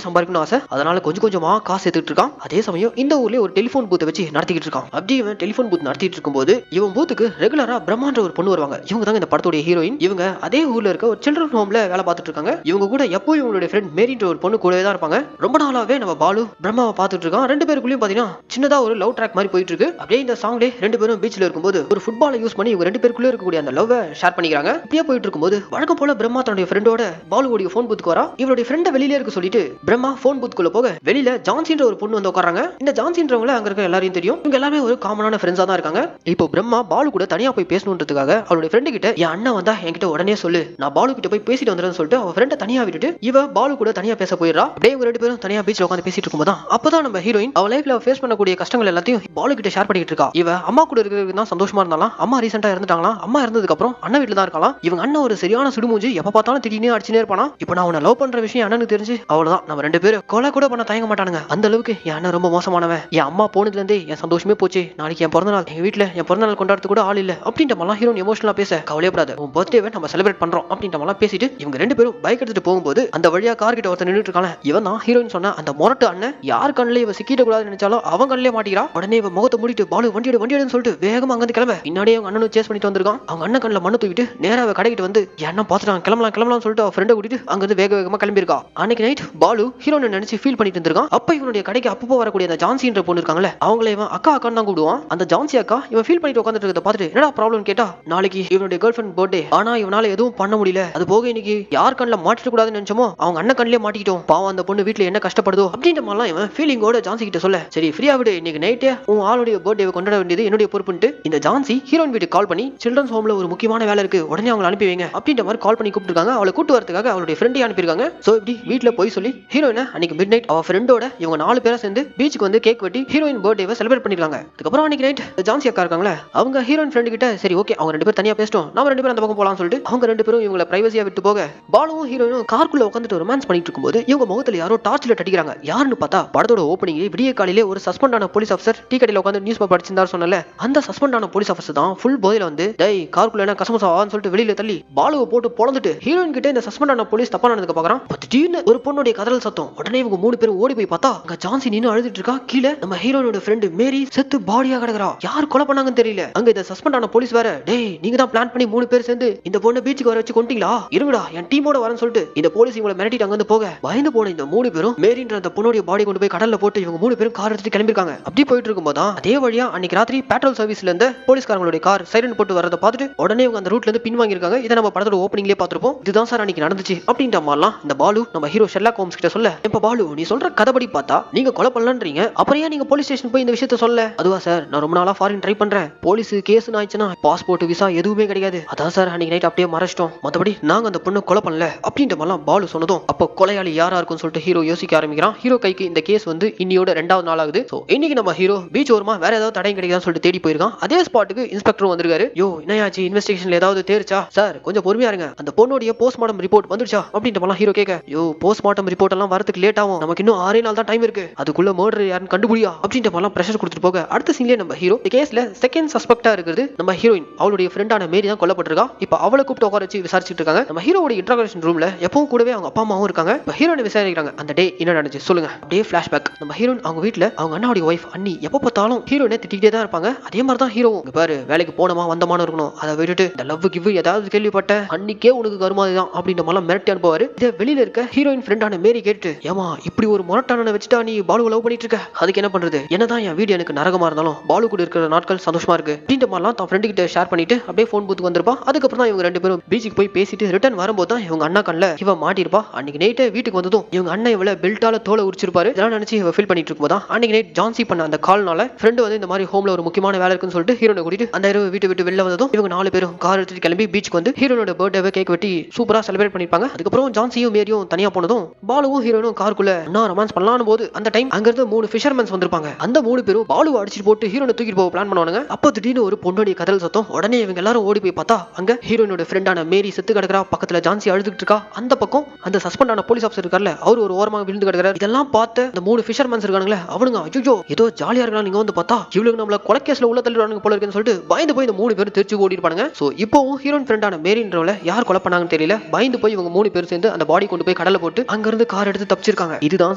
சம்பாதிக்கணும் ஆசை. அதனால கொஞ்சம் கொஞ்சமா காசு எடுத்துட்டு இருக்கான். அதே சமயம் இந்த ஊர்லயே ஒரு டெலிபோன் பூத்தை வச்சு நடத்திக்கிட்டு இருக்கான். அப்படி இவன் டெலிபோன் பூத் நடத்திட்டு இருக்கும்போது இவன் பூத்துக்கு ரெகுலரா பிரம்மான்ற ஒரு பொண்ணு வருவாங்க. இவங்க தான் இந்த படத்தோட ஹீரோயின். இவங்க அதே ஊர்ல இருக்க ஒரு சில்ட்ரன் ஹோம்ல வேலை பார்த்துட்டு இருக்காங்க. இவங்க கூட எப்போ இவங்களுடைய ஃப்ரெண்ட் மேரின்ற ஒரு பொண்ணு கூடவே தான் இருப்பாங்க. ரொம்ப நாளாவே நம்ம பாலு பிரம்மாவை பார்த்துட்டு இருக்கான். ரெண்டு பேருக்குள்ளயும் பாத்தீங்கன்னா சின்னதா ஒரு லவ் ட்ராக் மாதிரி போயிட்டு இருக்கு. அப்படியே இந்த சாங்ல ரெண்டு பேரும் பீச்ல இருக்கும்போது ஒரு ஃபுட்பாலை யூஸ் பண்ணி இவங்க ரெண்டு பேருக்குள்ள இருக்கக்கூடிய அந்த லவ் ஷேர் பண்ணிக்கிறாங்க. இப்படியே போயிட்டு இருக்கும்போது வழக்கம் போல பிரம்மா தன்னுடைய ஃப்ரெண்டோட பாலுவோட ஃபோன் பூத்துக்கு வரா. இவருடைய ஃப்ரெண்ட வெளியில இருக்க சொல்லிட்டு பிரம்மா ஃபோன் பூத்துக்குள்ள போக வெளியில ஜான்சின்ற ஒரு பொண்ணு வந்து உட்காராங்க. இந்த ஜான்சின்றவங்கள அங்க இருக்க எல்லாரையும் தெரியும். இவங்க எல்லாமே ஒரு காமனான ஃப்ரெண்ட்ஸா தான் இருக்காங்க. இப்போ பிரம்மா பாலு கூட தனியா போய் பேசணுன்றதுக்காக அவருடைய ஃப்ரெண்டு கிட்ட என் அண்ணன் வந்தா என்கிட்ட உடனே சொல்லு, நான் பாலு கிட்ட போய் பேசிட்டு வந்துறேன்னு சொல்லிட்டு அவ ஃப்ரெண்ட தனியா விட்டுட்டு இவ பாலு கூட தனியா பேச போயிடுறா. அப்படியே இவங்க ரெண்டு பேரும் தனியா பீச்ல உட்காந்து பேசிட்டு இருக்கும்போது அப்பதான் நம்ம ஹீரோயின் அவ லைஃப்ல ஃபேஸ் பண்ணக்கூடிய கஷ்டங்கள் எல்லாத்தையும் பாலு கிட்ட ஷேர் பண்ணிட்டு இருக்கா. இவ அம்மா கூட இருக்கிறதுக்கு தான் சந்தோஷமா இருந்தாலும் அம்மா ரீசெண்டா இறந்துட்டாங்களாம். அம்மா இறந்ததுக்கு அப்புறம் அண்ணன் வீட்டுல தான் இருக்கலாம். இவங்க அண்ணன் ஒரு சரியான சுடுமூஞ்சி, எப்ப பார்த்தாலும் திடீர்னு அடிச்சுனே இருப்பானா. இப்போ நான் உன்னை லவ் பண்ற விஷயம் அண்ணனுக்கு தெரிஞ்சு அவ்வளவுதான், நம்ம ரெண்டு பேரும் கொலை கூட பண்ண தயங்க மாட்டானுங்க. அந்த அளவுக்கு என் அண்ணன் ரொம்ப மோசமானவன். என் அம்மா போனதுல இருந்தே என் சந்தோஷமே போச்சு. நாளைக்கு என் பிறந்த நாள், எங்க வீட்டுல என் பிறந்த நாள் கொண்டாடுறது கூட ஆள் இல்ல அப்படின்ற மாதிரி ஹீரோயின் எமோஷனலா பேச, கவலையப்படாத உன் பர்த்டேவை நம்ம செலிப்ரேட் பண்றோம் அப்படின்ற மாதிரி பேசிட்டு இவங்க ரெண்டு பேரும் பைக் எடுத்துட்டு போகும்போது அந்த வழியா கார் கிட்ட ஒருத்தர் நின்னுட்டு இருக்காங்க. இவன் தான் ஹீரோயின் சொன்ன அந்த மொரட்டு அண்ணன். யார் கண்ணிலே இவ சிக்கிட கூடாதுன்னு நினைச்சாலும் அவன் கண்ணிலே மாட்டிக்கிறா. உடனே இவ முகத்தை மூடிட்டு பாலு வண்டியோட சொல்லிட்டு வேகமா அங்க கிளம்ப. பின்னாடியே அவங்க அண்ணனும் சேஸ் பண்ணிட்டு வந்திருக்கான். அவங்க அண்ணன் கண்ணில் மண்ணு தூக்கிட்டு நேரா கடைக்கிட்டு வந்து என் அண்ணன் பார்த்துட்டான், கிளம்பலாம் சொல்லிட்டு அவ ஃப்ரெண்டை கூட்டிட்டு அங்க இருந்து வேகமா கிளம்பிருக்கா. அன்னைக்கு நைட் பாலு ஹீரோனை நினைச்சு ஃபீல் பண்ணிட்டு இருந்திருக்கான். அப்ப இவனுடைய கடைக்கு அப்பப்போ வரக்கூடிய அந்த ஜான்சின்ற பொண்ணு இருக்காங்களே, அவங்கள இவன் அக்கான்னு தான் கூடுவான். அந்த ஜான்சி அக்கா இவன் ஃபீல் பண்ணிட்டு உட்காந்துட்டு இருக்கத பார்த்துட்டு என்னடா ப்ராப்ளம் கேட்டா, நாளைக்கு இவனுடைய கேர்ள் ஃப்ரெண்ட் பர்த்டே, ஆனா இவனால எதுவும் பண்ண முடியல. அது போக இன்னைக்கு யார் கண்ணில் மாட்டிட கூடாதுன்னு நினைச்சோமோ அவங்க அண்ணன் கண்ணிலே மாட்டிக்கிட்டோம். பாவம் அந்த பொண்ணு வீட்டுல என்ன கஷ்டப்படுதோ அப்படின்ற மாதிரிலாம் இவன் ஃபீலிங்கோட ஜான்சி கிட்ட சொல்ல, சரி ஃப்ரீயா விடு, இன்னைக்கு நைட்டே உன் ஆளுடைய பர்த்டேவை கொண்டாட வேண்டியது என்னுடைய பொறுப்புன்ட்டு இந்த ஜான்சி ஹீரோயின் வீட்டுக்கு கால் பண்ணி சில்ட்ரன்ஸ் ஹோம்ல ஒரு முக்கியமான வேலை இருக்கு, உடனே அவங்களை அனுப்பி வைங்க அப்படின்ற மாதிரி கால் பண்ணி கூப்பிட்டுருக்காங்க. அவளை கூட்டு வரதுக்காக அவளுடைய ஃப்ரெண்டை அனுப்பியிருக்காங்க. சோ இப்படி வீட்டுல போய் சொல்லி ஹீரோயினை அன்னைக்கு மிட் நைட் அவ ஃப்ரெண்டோட இவங்க 4 பேரா சேர்ந்து பீச்சுக்கு வந்து கேக் வெட்டி ஹீரோயின் பர்த்டேவை செலிப்ரேட் பண்ணிருக்காங்க. அதுக்கப்புறம் அன்னைக்கு நைட் ஜான்சி அக்கா இருக்காங்களே, அவங்க ஹீரோயின் ஃப்ரெண்டு கிட்ட சரி ஓகே அவங்க ரெண்டு பேரும் தனியா பேசிட்டோம், நாம ரெண்டு பேரும் அந்த பக்கம் போலாம்னு சொல்லிட்டு அவங்க ரெண்டு பேரும் இவங்களை பிரைவசியா விட்டு போக பாலுவும் ஹீரோயினும் கார்க்குள்ள உட்காந்துட்டு ரொமான்ஸ் பண்ணிட்டு இருக்கும்போது இவங்க முகத்துல யாரோ டார்ச்ல அடிக்கிறாங்க. யாருன்னு பார்த்தா படத்தோட ஓப்பனிங் விடிய காலையிலே ஒரு சஸ்பெண்ட் ஆன போலீஸ் ஆஃபீஸர் டீ கடையில உட்காந்து நியூஸ் பேப்பர் படிச்சிருந்தாரு சொன்னல, அந்த சஸ்பெண்ட் ஆன போலீஸ் ஆஃபீஸர் தான் ஃபுல் போதையில வந்து டேய் கார்க்குள்ள என்ன கசமசாவான்னு சொல்லிட்டு வெளியில தள்ளி பாலுவை போட்டு பொளந்துட்டு ஹீரோயின் கிட்ட இந்த சஸ்பெண்ட் ஆன போலீஸ் தப்பா நடந்துக்க பாக்குறான். திடீர்னு ஒரு பொண்ணுடைய கதறல் சத்தம். உடனே இவங்க 3 பேரும் ஓடி போய் பார்த்தா அங்க ஜான்சி நின்னு அழுதுட்டு இருக்கா. கீழே நம்ம ஹீரோயினோட ஃப்ரெண்ட் மேரி செத்து பாடியா கிடக்குறா. யார் கொலை பண்ணாங்கன்னு தெரியல. அங்க இந்த சஸ்பெண்ட் ஆன போலீஸ் வேற, டேய் நீங்க தான் பிளான் பண்ணி 3 பேர் சேர்ந்து இந்த பொண்ணை பீச்சுக்கு வர வச்சு கொண்டீங்களா, இருங்கடா என் டீமோட வரேன்னு சொல்லிட்டு இந்த போலீஸ் இவங்களை மிரட்டிட்டு அங்க வந்து போக பயந்து போன இந்த 3 பேரும் மேரின்ற அந்த பொண்ணுடைய பாடி கொண்டு போய் கடல்ல போட்டு இவங்க 3 பேரும் கார் எடுத்துட்டு கிளம்பிருக்காங்க. அப்படி போயிட்டு இருக்கும்போது அதே வழியா அன்னைக்கு ராத்திரி பெட்ரோல் சர்வீஸ்ல இருந்து போலீஸ்காரங்களுடைய கார் சைரன் போட்டு வரத பார்த்துட்டு உடனே இவங்க அந்த ரூட்ல இருந்து பின் வாங்கிருக்காங்க. இதை நம்ம படத்தோட ஓப்பனிங்லயே பார்த்திருப்போம். இதுதான் சார் அன்னைக்கு நடந்துச்சு அப்படின்ற மாதிரிலாம் இந்த பாலு நம்ம ஹீரோ ஷெர்லாக் ஹோம்ஸ் கிட்ட சொல்ல, இப்ப பாலு நீ சொல்ற கதைப்படி பார்த்தா நீங்க கொலை பண்ணலன்றீங்க, அப்புறம் ஏன் நீங்க போலீஸ் ஸ்டேஷன் போய் இந்த விஷயத்த சொல்ல? அதுவா சார் நான் ரொம்ப நாளா ஃபாரின் ட்ரை பண்றேன், போலீஸ் கேஸ் ஆயிடுச்சுன்னா பாஸ்போர்ட் விசா எதுவுமே கிடைக்காது, அதான் சார் அன்னைக்கு நைட் அப்படியே மறைச்சிட்டோம், மத்தபடி நாங்க அந்த பொண்ணு கொலை பண்ணல அப்படின்ற மாதிரிலாம் பாலு சொன்னதும் அப்போ கொலையாளி யாரா இருக்கும்னு சொல்லிட்டு ஹீரோ யோசிக்க ஆரம்பிக்கிறான். ஹீரோ கைக்கு இந்த கேஸ் வந்து இன்னியோட 2வது நாள் ஆகுது. சோ இன்னைக்கு நம்ம ஹீரோ பீச் ஓரமா வேற ஏதாவது தடயம் கிடைக்குதான்னு சொல்லிட்டு தேடி போயிருக்கான். அதே ஸ்பாட்டுக்கு இன்ஸ்பெக்டரும் வந்திருக்காரு. யோ என்னயாச்சு, இன்வெஸ்டிகேஷன்ல ஏதாவது தேர்ச்சா? சார் கொஞ்சம் பொறுமையா இருங்க, அந்த பொண்ணுடைய போஸ்ட்மார்ட்டம் ரிப்போர்ட் வந்துருச்சா அப்படின்ற மாதிரிலாம் ஹீரோ கேட்க, யோ போஸ்ட்மார்ட்டம் ரிப்போர்ட் எல்லாம் வரதுக்கு லேட் ஆகும், நமக்கு இன்னும் 6 நாள் தான் டைம் இருக்கு, அதுக்குள்ள மர்டர் யாருன்னு கண்டுபிடியா அப்படின்ற மாதிரிலாம் பிரஷர் கொடுத்துட்டு போக அடுத்த சீன்லயே நம்ம ஹீரோ இந்த கேஸ்ல செகண்ட் சஸ்பெக்டா இருக்கிறது நம்ம ஹீரோயின் அவளுடைய ஃப்ரெண்டான மேரி தான் கொல்லப்பட்டிருக்கா. இப்போ அவளை கூப்பிட்டு உட்கார வச்சு விசாரிச்சுட்டு இருக்காங்க. நம்ம ஹீரோவோட இன்ட்ரோகேஷன் ரூம்ல எப்பவும் கூடவே அவங்க அப்பா அம்மாவும் இருக்காங்க. இப்போ ஹீரோனை விசாரிக்கிறாங்க, அந்த டே என்ன நடந்துச்சு சொல்லுங்க. அப்படியே ஃபிளாஷ்பேக் நம்ம ஹீரோயின் அவங்க வீட்டுல அவங்க அண்ணாவுடைய ஒய்ஃப் அண்ணி எப்ப பார்த்தாலும் ஹீரோயினை திட்டிகிட்டே தான் இருப்பாங்க. அதே மாதிரி தான் ஹீரோ பாரு வேலைக்கு போனமா வந்தமான இருக்கணும், அதை விட்டுட்டு இந்த லவ் கிவ் ஏதாவது கேள்விப்பட்ட அன்னிக்கே உனக்கு கருமாதிதான் அப்படின்ற மாதிரிலாம் மிரட்டி அனுப்புவாரு. இதே வெளியில இருக்க ஹீரோயின் ஃப்ரெண்டான மேரி கேட்டு, ஏமா இப்படி ஒரு முரட்டான வச்சுட்டா நீ பாலு லவ் பண்ணிட்டு இருக்க, அதுக்கு என்ன பண்றது, என்னதான் என் வீடு எனக்கு நரகமா இருந்தாலும் பாலு கூட இருக்கிற நாட்கள் சந்தோஷமா இருக்கு அப்படின்ற மாதிரிலாம் தான் ஃப்ரெண்டு கிட்ட ஷேர் பண்ணிட்டு அப்படியே போன் பூத்துக்கு வந்திருப்பா. அதுக்கப்புறம் தான் இவங்க 2 பேரும் பீச்சுக்கு போய் பேசிட்டு ரிட்டர்ன் வரும்போது தான் இவங்க அண்ணா கண்ணில் இவ மாட்டிருப்பா. அன்னைக்கு நைட்டு வீட்டுக்கு வந்ததும் இவங்க அண்ணன் இவள பெல்ட்டால தோலை உரிச்சிருப்பாரு. இதெல்லாம் நினைச்சு இவ ஃபீல் பண்ணிட்டு இருக்கும்போது அன்னைக்கு நைட் ஜான்சி பண்ண அந்த கால்னால ஃப்ரெண்டு வந்து இந்த மாதிரி ஹோம்ல ஒரு முக்கியமான வேலை இருக்குன்னு சொல்லிட்டு ஹீரோனை கூட்டிட்டு அந்த இரவு வீட்டை விட்டு வெளில வந்ததும் இவங்க 4 பேரும் கார் எடுத்துட்டு கிளம்பி பீச்சுக்கு வந்து ஹீரோனோட பர்த்டேவை கேக் வெட்டி சூப்பரா செலிப்ரேட் பண்ணிருப்பாங்க. அதுக்கப்புறம் ஜான்சியும் மேரியும் தனியா போனதும் பாலுவும் ஹீரோனும் காருக்குள்ள நான் ரொமான்ஸ் பண்ணலாம்னு போது அந்த டைம் அங்க இருந்து 3 ஃபிஷர்மேன்ஸ் வந்திருப்பாங்க. அந்த 3 பேரும் பாலுவை அடிச்சிட்டு போட்டு ஹீரோனை தூக்கிட்டு போக பிளான் பண்ணுவாங்க. அப்போ திடீர்னு ஒரு பொண்ணுடைய கதல் சத்தம். உடனே இவங்க எல்லாரும் ஓடி போய் பார்த்தா அங்க ஹீரோனோட ஃப்ரெண்டான மேரி செத்து கிடக்குறா, பக்கத்துல ஜான்சி அழுதுட்டு இருக்கா. அந்த பக்கம் அந்த சஸ்பெண்ட் ஆன போலீஸ் ஆஃபீஸர் இருக்கார்ல அவர் ஒரு ஓரமாக விழுந்து கிடக்குறாரு. இதெல்லாம் பார்த்து அந்த 3 ஃபிஷர்மேன்ஸ் இருக்கானுங்களே அவனுங்க ஐயோ ஏதோ ஜாலியா இருக்கலாம், நீங்க வந்து பார்த்தா இவளுக்கு நம்மள கொலை கேஸ்ல உள்ள தள்ளிடுவானுங்க போல இருக்குன்னு சொல்லிட்டு பயந்து போய் இந்த 3 பேரும் திருச்சி ஓடி இருப்பாங்க. சோ இப்போவும் ஹீரோயின் ஃப்ரெண்டான மேரின்றவள யார் கொலை பண்ணாங்கன்னு தெரியல. பயந்து போய் இவங்க 3 பேரும் சேர்ந்து அந்த பாடி கொண்டு போய் கடலை போட்டு அங்க இருந்து கார் எடுத்து தப்பிச்சிருக்காங்க. இதுதான்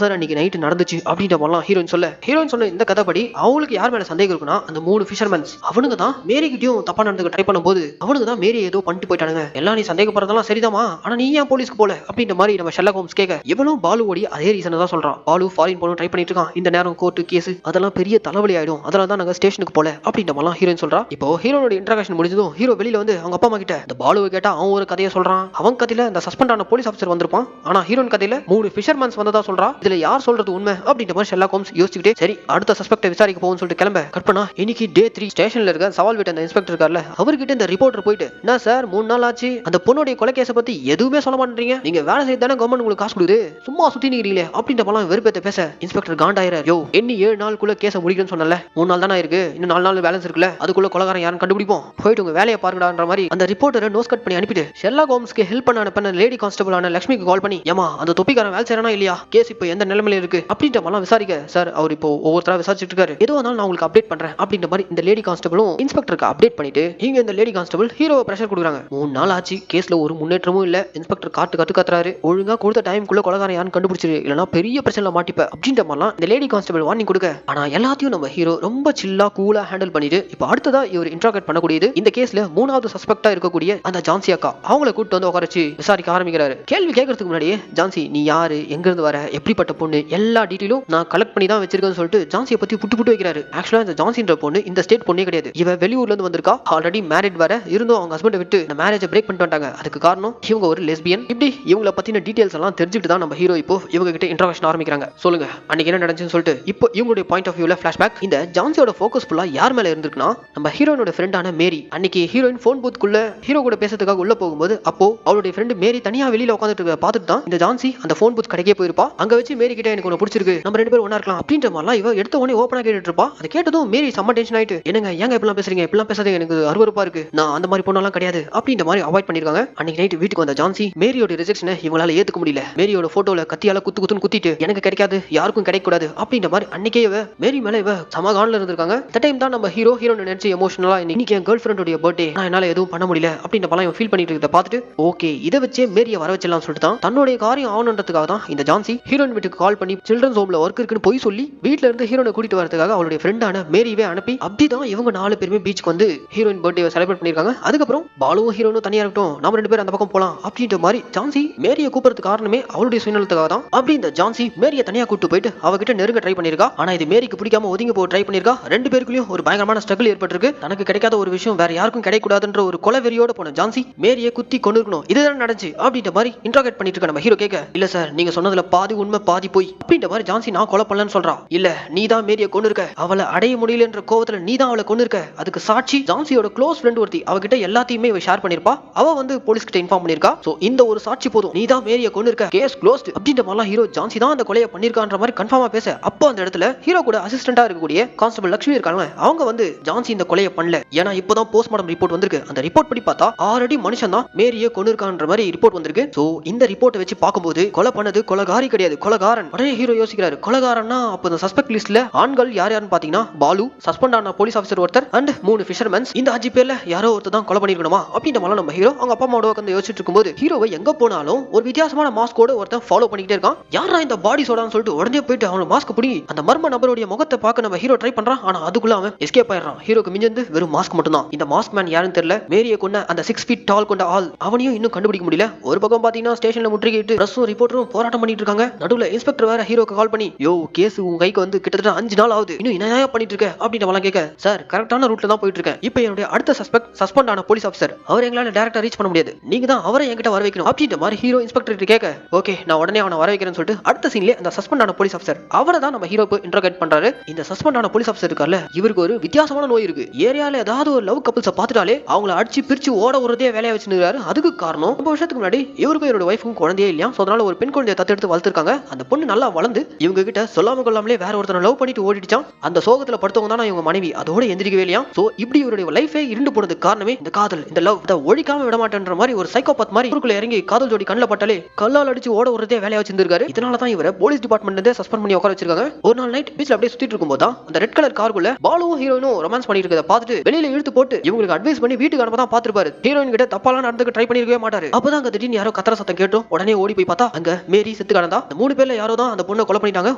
சார் அன்னைக்கு நைட் நடந்துச்சு அப்படின்ற மாதிரிலாம் ஹீரோயின் சொல்ல, ஹீரோயின் சொன்ன இந்த கதைப்படி அவங்களுக்கு யார் மேல சந்தேகம் இருக்குன்னா அந்த 3 ஃபிஷர்மன்ஸ் அவனுங்க தான் மேரி கிட்டயும் தப்பா நடந்துக்க ட்ரை பண்ணும்போது அவனுக்கு தான் மேரி ஏதோ பண்ணிட்டு போயிட்டானுங்க. எல்லாம் நீ சந்தேகப்படுறதெல்லாம் சரிதாமா, ஆனா நீ ஏன் போலீஸ்க்கு போல அப்படின்ற மாதிரி நம்ம ஷெர்லாக் ஹோம்ஸ் கேட்க, இவனும் பாலுவோடி அதே ரீசன் தான் சொல்றான். பாலு ஃபாரின் போகணும் ட்ரை பண்ணிட்டு இருக்கான், இந்த நேரம் கோர்ட்டு கேஸ் அதெல்லாம் பெரிய தலைவலி ஆயிடும், அதனால தான் நாங்க ஸ்டேஷனுக்கு போல அப்படின்ற மாதிரிலாம் ஹீரோயின் சொல்றா. இப்போ ஹீரோனோட இன்டராக்ஷன் முடிஞ்சதும் ஹீரோ வெளியில வந்து அவங்க அப்பா அம்மா கிட்ட இந்த பாலுவை கேட்டா அவன் ஒரு கதையை சொல்றான். அவன் கதையில இந்த சஸ்பெண்ட் ஆன போலீஸ் ஆஃபீஸர் வந்திருப்பான், ஆனா ஹீரோயின் கதையில 3 ஃபிஷர்மன்ஸ் வந்ததா சொல்றா. இதுல யார் சொல்றது உண்மை அப்படின்ற மாதிரி ஷெர்லாக் ஹோம்ஸ் யோசிச்சுக்கிட்டே சரி அடுத்த சஸ்பெக்டை விசாரிக்க போகும்னு சொல்லிட்டு கிளம்ப கட் பண்ணா இன்னைக்கு டே 3 ஸ்டேஷன்ல இருக்க சவால் வீட்டு அந்த இன்ஸ்பெக்டர் இருக்கார்ல அவர்கிட்ட இந்த ரிப்போர்ட்டர் போயிட்டு, என்ன சார் 3 நாள் ஆச்சு அந்த பொண்ணுடைய கொலை கேஸை பத்தி எதுவுமே சொல்ல மாட்டேறீங்க, நீங்க வேலை செய்ய தானே கவர்மெண்ட் உங்களுக்கு காசு கொடுக்குது, சும்மா சுத்தி நிக்கிறீங்களே அப்படின்ற மாதிரி வெறுப்பேத்த பேச இன்ஸ்பெக்டர் காண்டாயிரார். யோ எண்ணி 7 நாளுக்குள்ள கேஸை முடிக்கணும்னு சொன்னல, 3 நாள் தானே இருக்கு, இன்னும் 4 நாள் பேலன்ஸ் இருக்குல்ல, அதுக்குள்ள கொலைகாரன் யாரும் கண்டுபிடிப்போம், போயிட்டு உங்க வேலையை பாருங்கடான்ற மாதிரி அந்த ரிப்போர்ட்டரை நோஸ் கட் பண்ணி அனுப்பிட்டு ஷெர்லாக் ஹோம்ஸ்க்கு ஹெல்ப் பண்ண அனுப்பின லேடி கான்ஸ்டபிள் ஆன லட்சுமிக்கு கால் பண்ணி, ஏமா அந்த தொப்பிக்காரன் வேலை செய்யறானா இல்லையா, கேஸ் இப்போ எந்த நிலைமையில இருக்கு அப்படின்ற மாதிரி விசாரிக்க, சார் அவர் இப்போ ஒவ்வொருத்தரா விசாரிச்சுட்டு இருக்காரு, எதுவாக நான் உங்களுக்கு அப்டேட் பண்றேன் அப்படின்ற மாதிரி இந்த லேடி கான்ஸ்டபிளும் இன்ஸ்பெக்டருக்கு அப்டேட் பண்ணிட்டு இங்க இந்த லேடி கான்ஸ்டபிள் ஹீரோவை பிரஷர் கொடுக்குறாங்க. 3 நாள் ஆச்சு கேஸ்ல ஒரு முன்னேற்றமும் இல்ல, இன்ஸ்பெக்டர் காட்டு கத்துறாரு, ஒழுங்கா கொடுத்த டைம்குள்ள கொலைகாரன் யாரும் கண்டுபிடிச்சிரு, இல்லனா பெரிய பிரச்சனை மாட்டிப்ப அப்படின்ற மாதிரிலாம் இந்த லேடி கான்ஸ்டபிள் வார்னிங் கொடுக்க, ஆனா எல்லாத்தையும் நம்ம ஹீரோ ரொம்ப சில்லா கூலா ஹேண்டில் பண்ணிட்டு இப்போ அடுத்ததா இவர் இன்ட்ராகேட் பண்ணக்கூடியது இந்த கேஸ்ல 3வது சஸ்பெக்டா இருக்கக்கூடிய அந்த ஜான்சி அக்கா, அவங்கள கூட்டு வந்து உட்காரச்சு விசாரிக்க ஆரம்பிக்கிறாரு. கேள்வி கேட்கறதுக்கு முன்னாடியே ஜான்சி நீ யாரு, எங்க இருந்து வர, எப்படிப்பட்ட பொண்ணு, எல்லா டீட்டெயிலும் நான் கலெக்ட் பண்ணி தான் வச்சிருக்கேன்னு சொல்லிட்டு ஜான்சியை பத்தி புட்டு வைக்கிறாரு. ஆக்சுவலா இந்த ஜான்சின்ற பொண்ணு இந்த ஸ்டேட் பொண்ணே கிடையாது, இவ வெளியூர்ல இருந்து வந்திருக்கா, ஆல்ரெடி மேரிட் வர இருந்தும் அவங்க ஹஸ்பண்டை விட்டு இந்த மேரேஜை பிரேக் பண்ணிட்டு வந்தாங்க, அதுக்கு காரணம் இவங்க ஒரு லெஸ்பியன். இப்படி இவங்கள பத்தின டீடைல்ஸ் எல்லாம் தெரிஞ்சுட்டு தான் நம்ம ஹீரோ இப்போ இவங்க கிட்ட இன்ட்ரோகேஷன் ஆரம்பிக்கிறாங்க. சொல்லுங்க அன்னைக்கு என்ன நடந்துச்சுன்னு சொல்லிட்டு இப்போ இவங்களுடைய பாயிண்ட் ஆஃப் வியூல ஃபிளாஷ்பேக். இந்த ஜான்சியோட ஃபோக்கஸ் ஃபுல்லா யார் மேல இருந்திருக்குன்னா நம்ம ஹீரோனோட ஃப்ரெண்டான மேரி. அன்னைக்கு ஹீரோயின் ஃபோன் பூத்துக்குள்ள ஹீரோ கூட பேசுறதுக்காக உள்ள போகும்போது அப்போ அவளுடைய ஃப்ரெண்ட் மேரி தனியா வெளியில உட்காந்துட்டு இருக்க பார்த்துட்டு தான் இந்த ஜான்சி அந்த ஃபோன் பூத் கடைக்கே போயிருப்பா. அங்க வச்சு மேரி கிட்ட எனக்கு ஒன்று பிடிச்சிருக்கு, நம்ம 2 பேரும் ஒண்ணா இருக்கலாம் அப்படின்ற மாதிரிலாம் இவ எடுத்த உடனே ஓப்பனா கேட்டுட்டு இருப்பா. அதை கேட்டதும் மேரி செம்ம டென்ஷன் ஆயிட்டு, என்னங்க ஏங்க இப்பெல்லாம் பேசுறீங்க, இப்பெல்லாம் பேசாதீங்க, எனக்கு அருவருப்பா இருக்கு, நான் அந்த மாதிரி பொண்ணெல்லாம் கிடையாது அப்படின்ற மாதிரி அவாய்ட் பண்ணிருக்காங்க. அன்னைக்கு நைட் வீட்டுக்கு வந்த ஜான்சி மேரியோட ரிஜெக்ஷனை இவங்களால ஏத்துக்க முடியல, மேரியோட போட்டோல கத்தியால குத்துன்னு குத்திட்டு எனக்கு கிடைக்காது யாருக்கும் கிடைக்க கூடாது அப்படின்ற மாதிரி அன்னைக்கே இவ மேரி மேல இவ சமகான்ல இருந்திருக்காங்க. அந்த டைம் தான் நம்ம ஹீரோ ஹீரோனை நினைச்சு எமோஷனலா இன்னைக்கு என் கேர்ள் ஃப்ரெண்டோட பர்த்டே, நான் என்னால எதுவும் பண்ண முடியல அப்படின்ற மாதிரி ஃபீல் பண்ணிட்டு இருக்கத பார்த்துட்டு ஓகே இதை வச்சே மேரியை வர வச்சிடலாம் சொல்லிட்டு தான் தன்னுடைய காரியம் ஆகணுன்றதுக்காக தான் இந்த ஜான்சி ஹீரோயின் வீட்டுக்கு கால் பண்ணி சில்ட்ரன்ஸ் ஹோம்ல ஒர்க் இருக்குன்னு போய் சொல்லி வீட்ல இருந்து ஹீரோனை கூட்டிட்டு வரதுக்காக அவளுடைய ஃப்ரெண்டான மேரியே அனுப்பி அப்படிதான் இவங்க 4 பேருமே பீச்சுக்கு வந்து ஹீரோயின் பர்த்டே செலிப்ரேட் பண்ணிருக்காங்க. அதுக்கப்புறம் பாலுவும் ஹீரோனும் தனியா இருக்கட்டும், நம்ம 2 பேரும் அந்த பக்கம் போலாம் அப்படின்ற மாதிரி ஜான்சி மேரியை கூப்பிடுறதுக்கு காரணமே அவளுடைய சுயநலத்துக்காக தான். அப்படி இந்த ஜான்சி மேரியை தனியா கூட்டு போயிட்டு அவகிட்ட நெருங்க ட்ரை பண்ணிருக்கா. ஆனா இது மேரிக்கு பிடிக்காம ஒதுங்கி போக ட்ரை பண்ணிருக்கா. 2 பேருக்குள்ளயும் ஒரு பயங்கரமான ஸ்ட்ரகிள் ஏற்பட்டிருக்கு. தனக்கு கிடைக்காத ஒரு விஷயம் வேற யாருக்கும் கிடைக்கூடாதுன்ற ஒரு கொலை வெறியோட போன ஜான்சி மேரியை குத்தி கொண்டிருக்கணும், இதுதான் நடந்துச்சு அப்படின்ற மாதிரி இன்ட்ராகேட் பண்ணிட்டு இருக்க நம்ம ஹீரோ கேட்க, இல்ல சார் நீங்க சொன்னதுல பாதி உண்மை பாதி போய் அப்படின்ற மாதிரி ஜான்சி நான் கொலை பண்ணலன்னு சொல்றா. இல்ல நீ தான் மேரியை கொண்டு இருக்க, அவளை அடைய முடியலன்ற கோவத்துல நீ தான் அவளை கொண்டு இருக்க, அதுக்கு சாட்சி ஜான்சியோட க்ளோஸ் ஃப்ரெண்ட் ஒருத்தி, அவகிட்ட எல்லாத்தையுமே ஷேர் பண்ணிருப்பா, அவ வந்து போலீஸ் கிட்ட இன்ஃபார்ம் பண்ணிருக்கா. சோ இந்த ஒரு சாட்சி போதும், நீ தான் மேரியை கொண்டு இருக்க, கேஸ் க்ளோஸ்ட் அப்படின்ற மாதிரிலாம் ஹீரோ ஜான்சி தான் அந்த கொலையை பண்ணிருக்கான்ற மாதிரி கன்ஃபார்மா பேச, அப்போ அந்த இடத்துல ஹீரோ கூட அசிஸ்டண்டா இருக்கக்கூடிய கான்ஸ்டபிள் லட்சுமி இருக்காங்க, அவங்க வந்து ஜான்சி இந்த கொலையை பண்ணல, ஏன்னா இப்போதான் போஸ்ட்மார்டம் ரிப்போர்ட் வந்திருக்கு, அந்த ரிப்போர்ட் படி பார்த்தா ஆல்ரெடி மனுஷன் தான் மேரியை கொண்டு இருக்கான்ற மாதிரி ரிப்போர்ட் வந்திருக்கு. சோ இந்த ரிப்போர்ட்டை வச்சு பார்க்கும்போது கொலை பண்ணது கொலைகாரி கிடையாது, கொலைகாரன். உடனே ஹீரோ யோசிக்கிறாரு, கொலைகாரன்னா அப்ப இந்த சஸ்பெக்ட் லிஸ்ட்ல ஆண்கள் யார் யாருன்னு பாத்தீங்கன்னா பாலு, சஸ்பெண்ட் ஆன போலீஸ் ஆஃபீஸர் ஒருத்தர் அண்ட் 3 ஃபிஷர்மன்ஸ், இந்த 5 பேர்ல யாரோ ஒருத்தர் தான் கொலை பண்ணிருக்கணுமா அப்படின்ற மாதிரி நம்ம ஹீரோ அவங்க அப்பா அம்மாவோட உட்கார்ந்து யோசிச்சுட்டு இருக்கும்போது ஹீரோவை எங்க போனாலும் ஒரு வித்தியாசமான மாஸ்கோட ஒருத்தன் ஃபாலோ பண்ணிட்டே இருக்கான். யாரா இந்த பாடி சோடான்னு சொல்லிட்டு உடனே போயிட்டு அவன மாஸ்க் பிடி அந்த மர்ம நபருடைய முகத்தை பார்க்க நம்ம ஹீரோ ட்ரை பண்றான். ஆனா அதுக்குள்ள அவன் எஸ்கேப் ஆயிடுறான். ஹீரோக்கு மிஞ்சந்து வெறும் மாஸ்க் மட்டும் தான். இந்த மாஸ்க் மேன் யாருன்னு தெரியல. மேரியை கொண்ட அந்த 6 feet டால் கொண்ட ஆள், அவனையும் இன்னும் கண்டுபிடிக்க முடியல. ஒரு பக்கம் பாத்தீங்கன்னா ஸ்டேஷன்ல முற்றுகையிட்டு பிரஸும் ரிப்போர்ட்டரும் போராட்டம் பண்ணிட்டு இருக்காங்க. நடுவுல இன்ஸ்பெக்டர் வேற ஹீரோக்கு கால் பண்ணி, யோ கேஸ் உங்க கைக்கு வந்து கிட்டத்தட்ட 5 நாள் ஆகுது, இன்னும் என்ன பண்ணிட்டு இருக்க அப்படின்ற மாதிரி கேட்க, சார் கரெக்டான ரூட்ல தான் போயிட்டு இருக்கேன், இப்போ என்னுடைய அடுத்த சஸ்பெண்ட் ஆன போலீஸ் ஆஃபீஸர், அவர் எங்களால டைரக்டா ரீச் பண்ண முடியாது, நீங்க தான் அவரை என்கிட்ட வர வைக்கணும் அப்படின்ற மாதிரி ஹீரோ இன்ஸ்பெக்டர் கிட்ட கேட்க, ஓகே நான் உடனே அவனை வர வைக்கிறேன்னு சொல்லிட்டு அடுத்த சீன்ல அந்த சஸ்பெண்ட் ஆன போலீஸ் ஆஃபீஸர் அவரை தான் நம்ம ஹீரோ இன்ட்ரோகேட் பண்றாரு. இந்த சஸ்பெண்ட் ஆன போலீஸ் ஆஃபீஸர் இருக்கார்ல, இவருக்கு ஒரு வித்தியாசமான நோய் இருக்கு. ஏரியால ஏதாவது ஒரு லவ் கப்பிள்ஸை பார்த்துட்டாலே அவங்கள அடிச்சு பிரிச்சு ஓட விடுறதே வேலையை வச்சுருக்காரு. அதுக்கு காரணம் ரொம்ப வருஷத்துக்கு முன்னாடி இவருக்கும் இவரோட வைஃபுக்கும் குழந்தையே இல்லையா. சோ அதனால ஒரு பெண் குழந்தையை தத்தெடுத்து வளர்த்துருக்காங்க. அந்த பொண்ணு நல்லா வளர்ந்து இவங்க கிட்ட சொல்லாம கொள்ளாமலே வேற ஒருத்தனை லவ் பண்ணிட்டு ஓடிடுச்சான். அந்த சோகத்துல படுத்தவங்க தான் இவங்க மனைவி, அதோட எந்திரிக்கவே இல்லையா. சோ இப்படி இவருடைய லைஃபே இருண்டு போனதுக்கு காரணமே இந்த காதல், இந்த லவ். அதை ஒழிக்காம விட மாட்டேன்ற மாதிரி ஒரு சைக்கோபாத் மாதிரி ஊருக்குள்ள இறங்கி காதல் ஜோடி கண்ணில் பட்டாலே கல்லால் அடிச்சு ஓட விடுறதே வேலையை வச்சிருக்காரு. இதனால தான் இவரை போலீஸ் டிபார்ட்மெண்ட்ல சஸ்பெண்ட் பண்ணி உட்கார வச்சிருக்காங்க. ஒரு நாள் நைட் பீச்ல அப்படியே சுத்திட்டு இருக்கும்போது தான் அந்த ரெட் கலர் காருக்குள்ள பாலுவும் ஹீரோயினும் ரொமான்ஸ் பண்ணிட்டு இருக்கத பார்த்துட்டு வெளியில இழுத்து போட்டு இவங்களுக்கு அட்வைஸ் பண்ணி வீட்டுக்கு அனுப்ப தான் பாத்துருப்பாரு. ஹீரோயின் கிட்ட தப்பாலாம் நடந்துக்க ட்ரை பண்ணிருக்கவே மாட்டாரு. அப்பதான் திடீர்னு யாரோ கத்தர சத்தம் கேட்டோம். உடனே ஓடி போய் பார்த்தா அங்க மேரி செத்து கிடந்தா. இந்த 3 பேர்ல யாரோ தான் அந்த பொண்ணை கொலை பண்ணிட்டாங்க.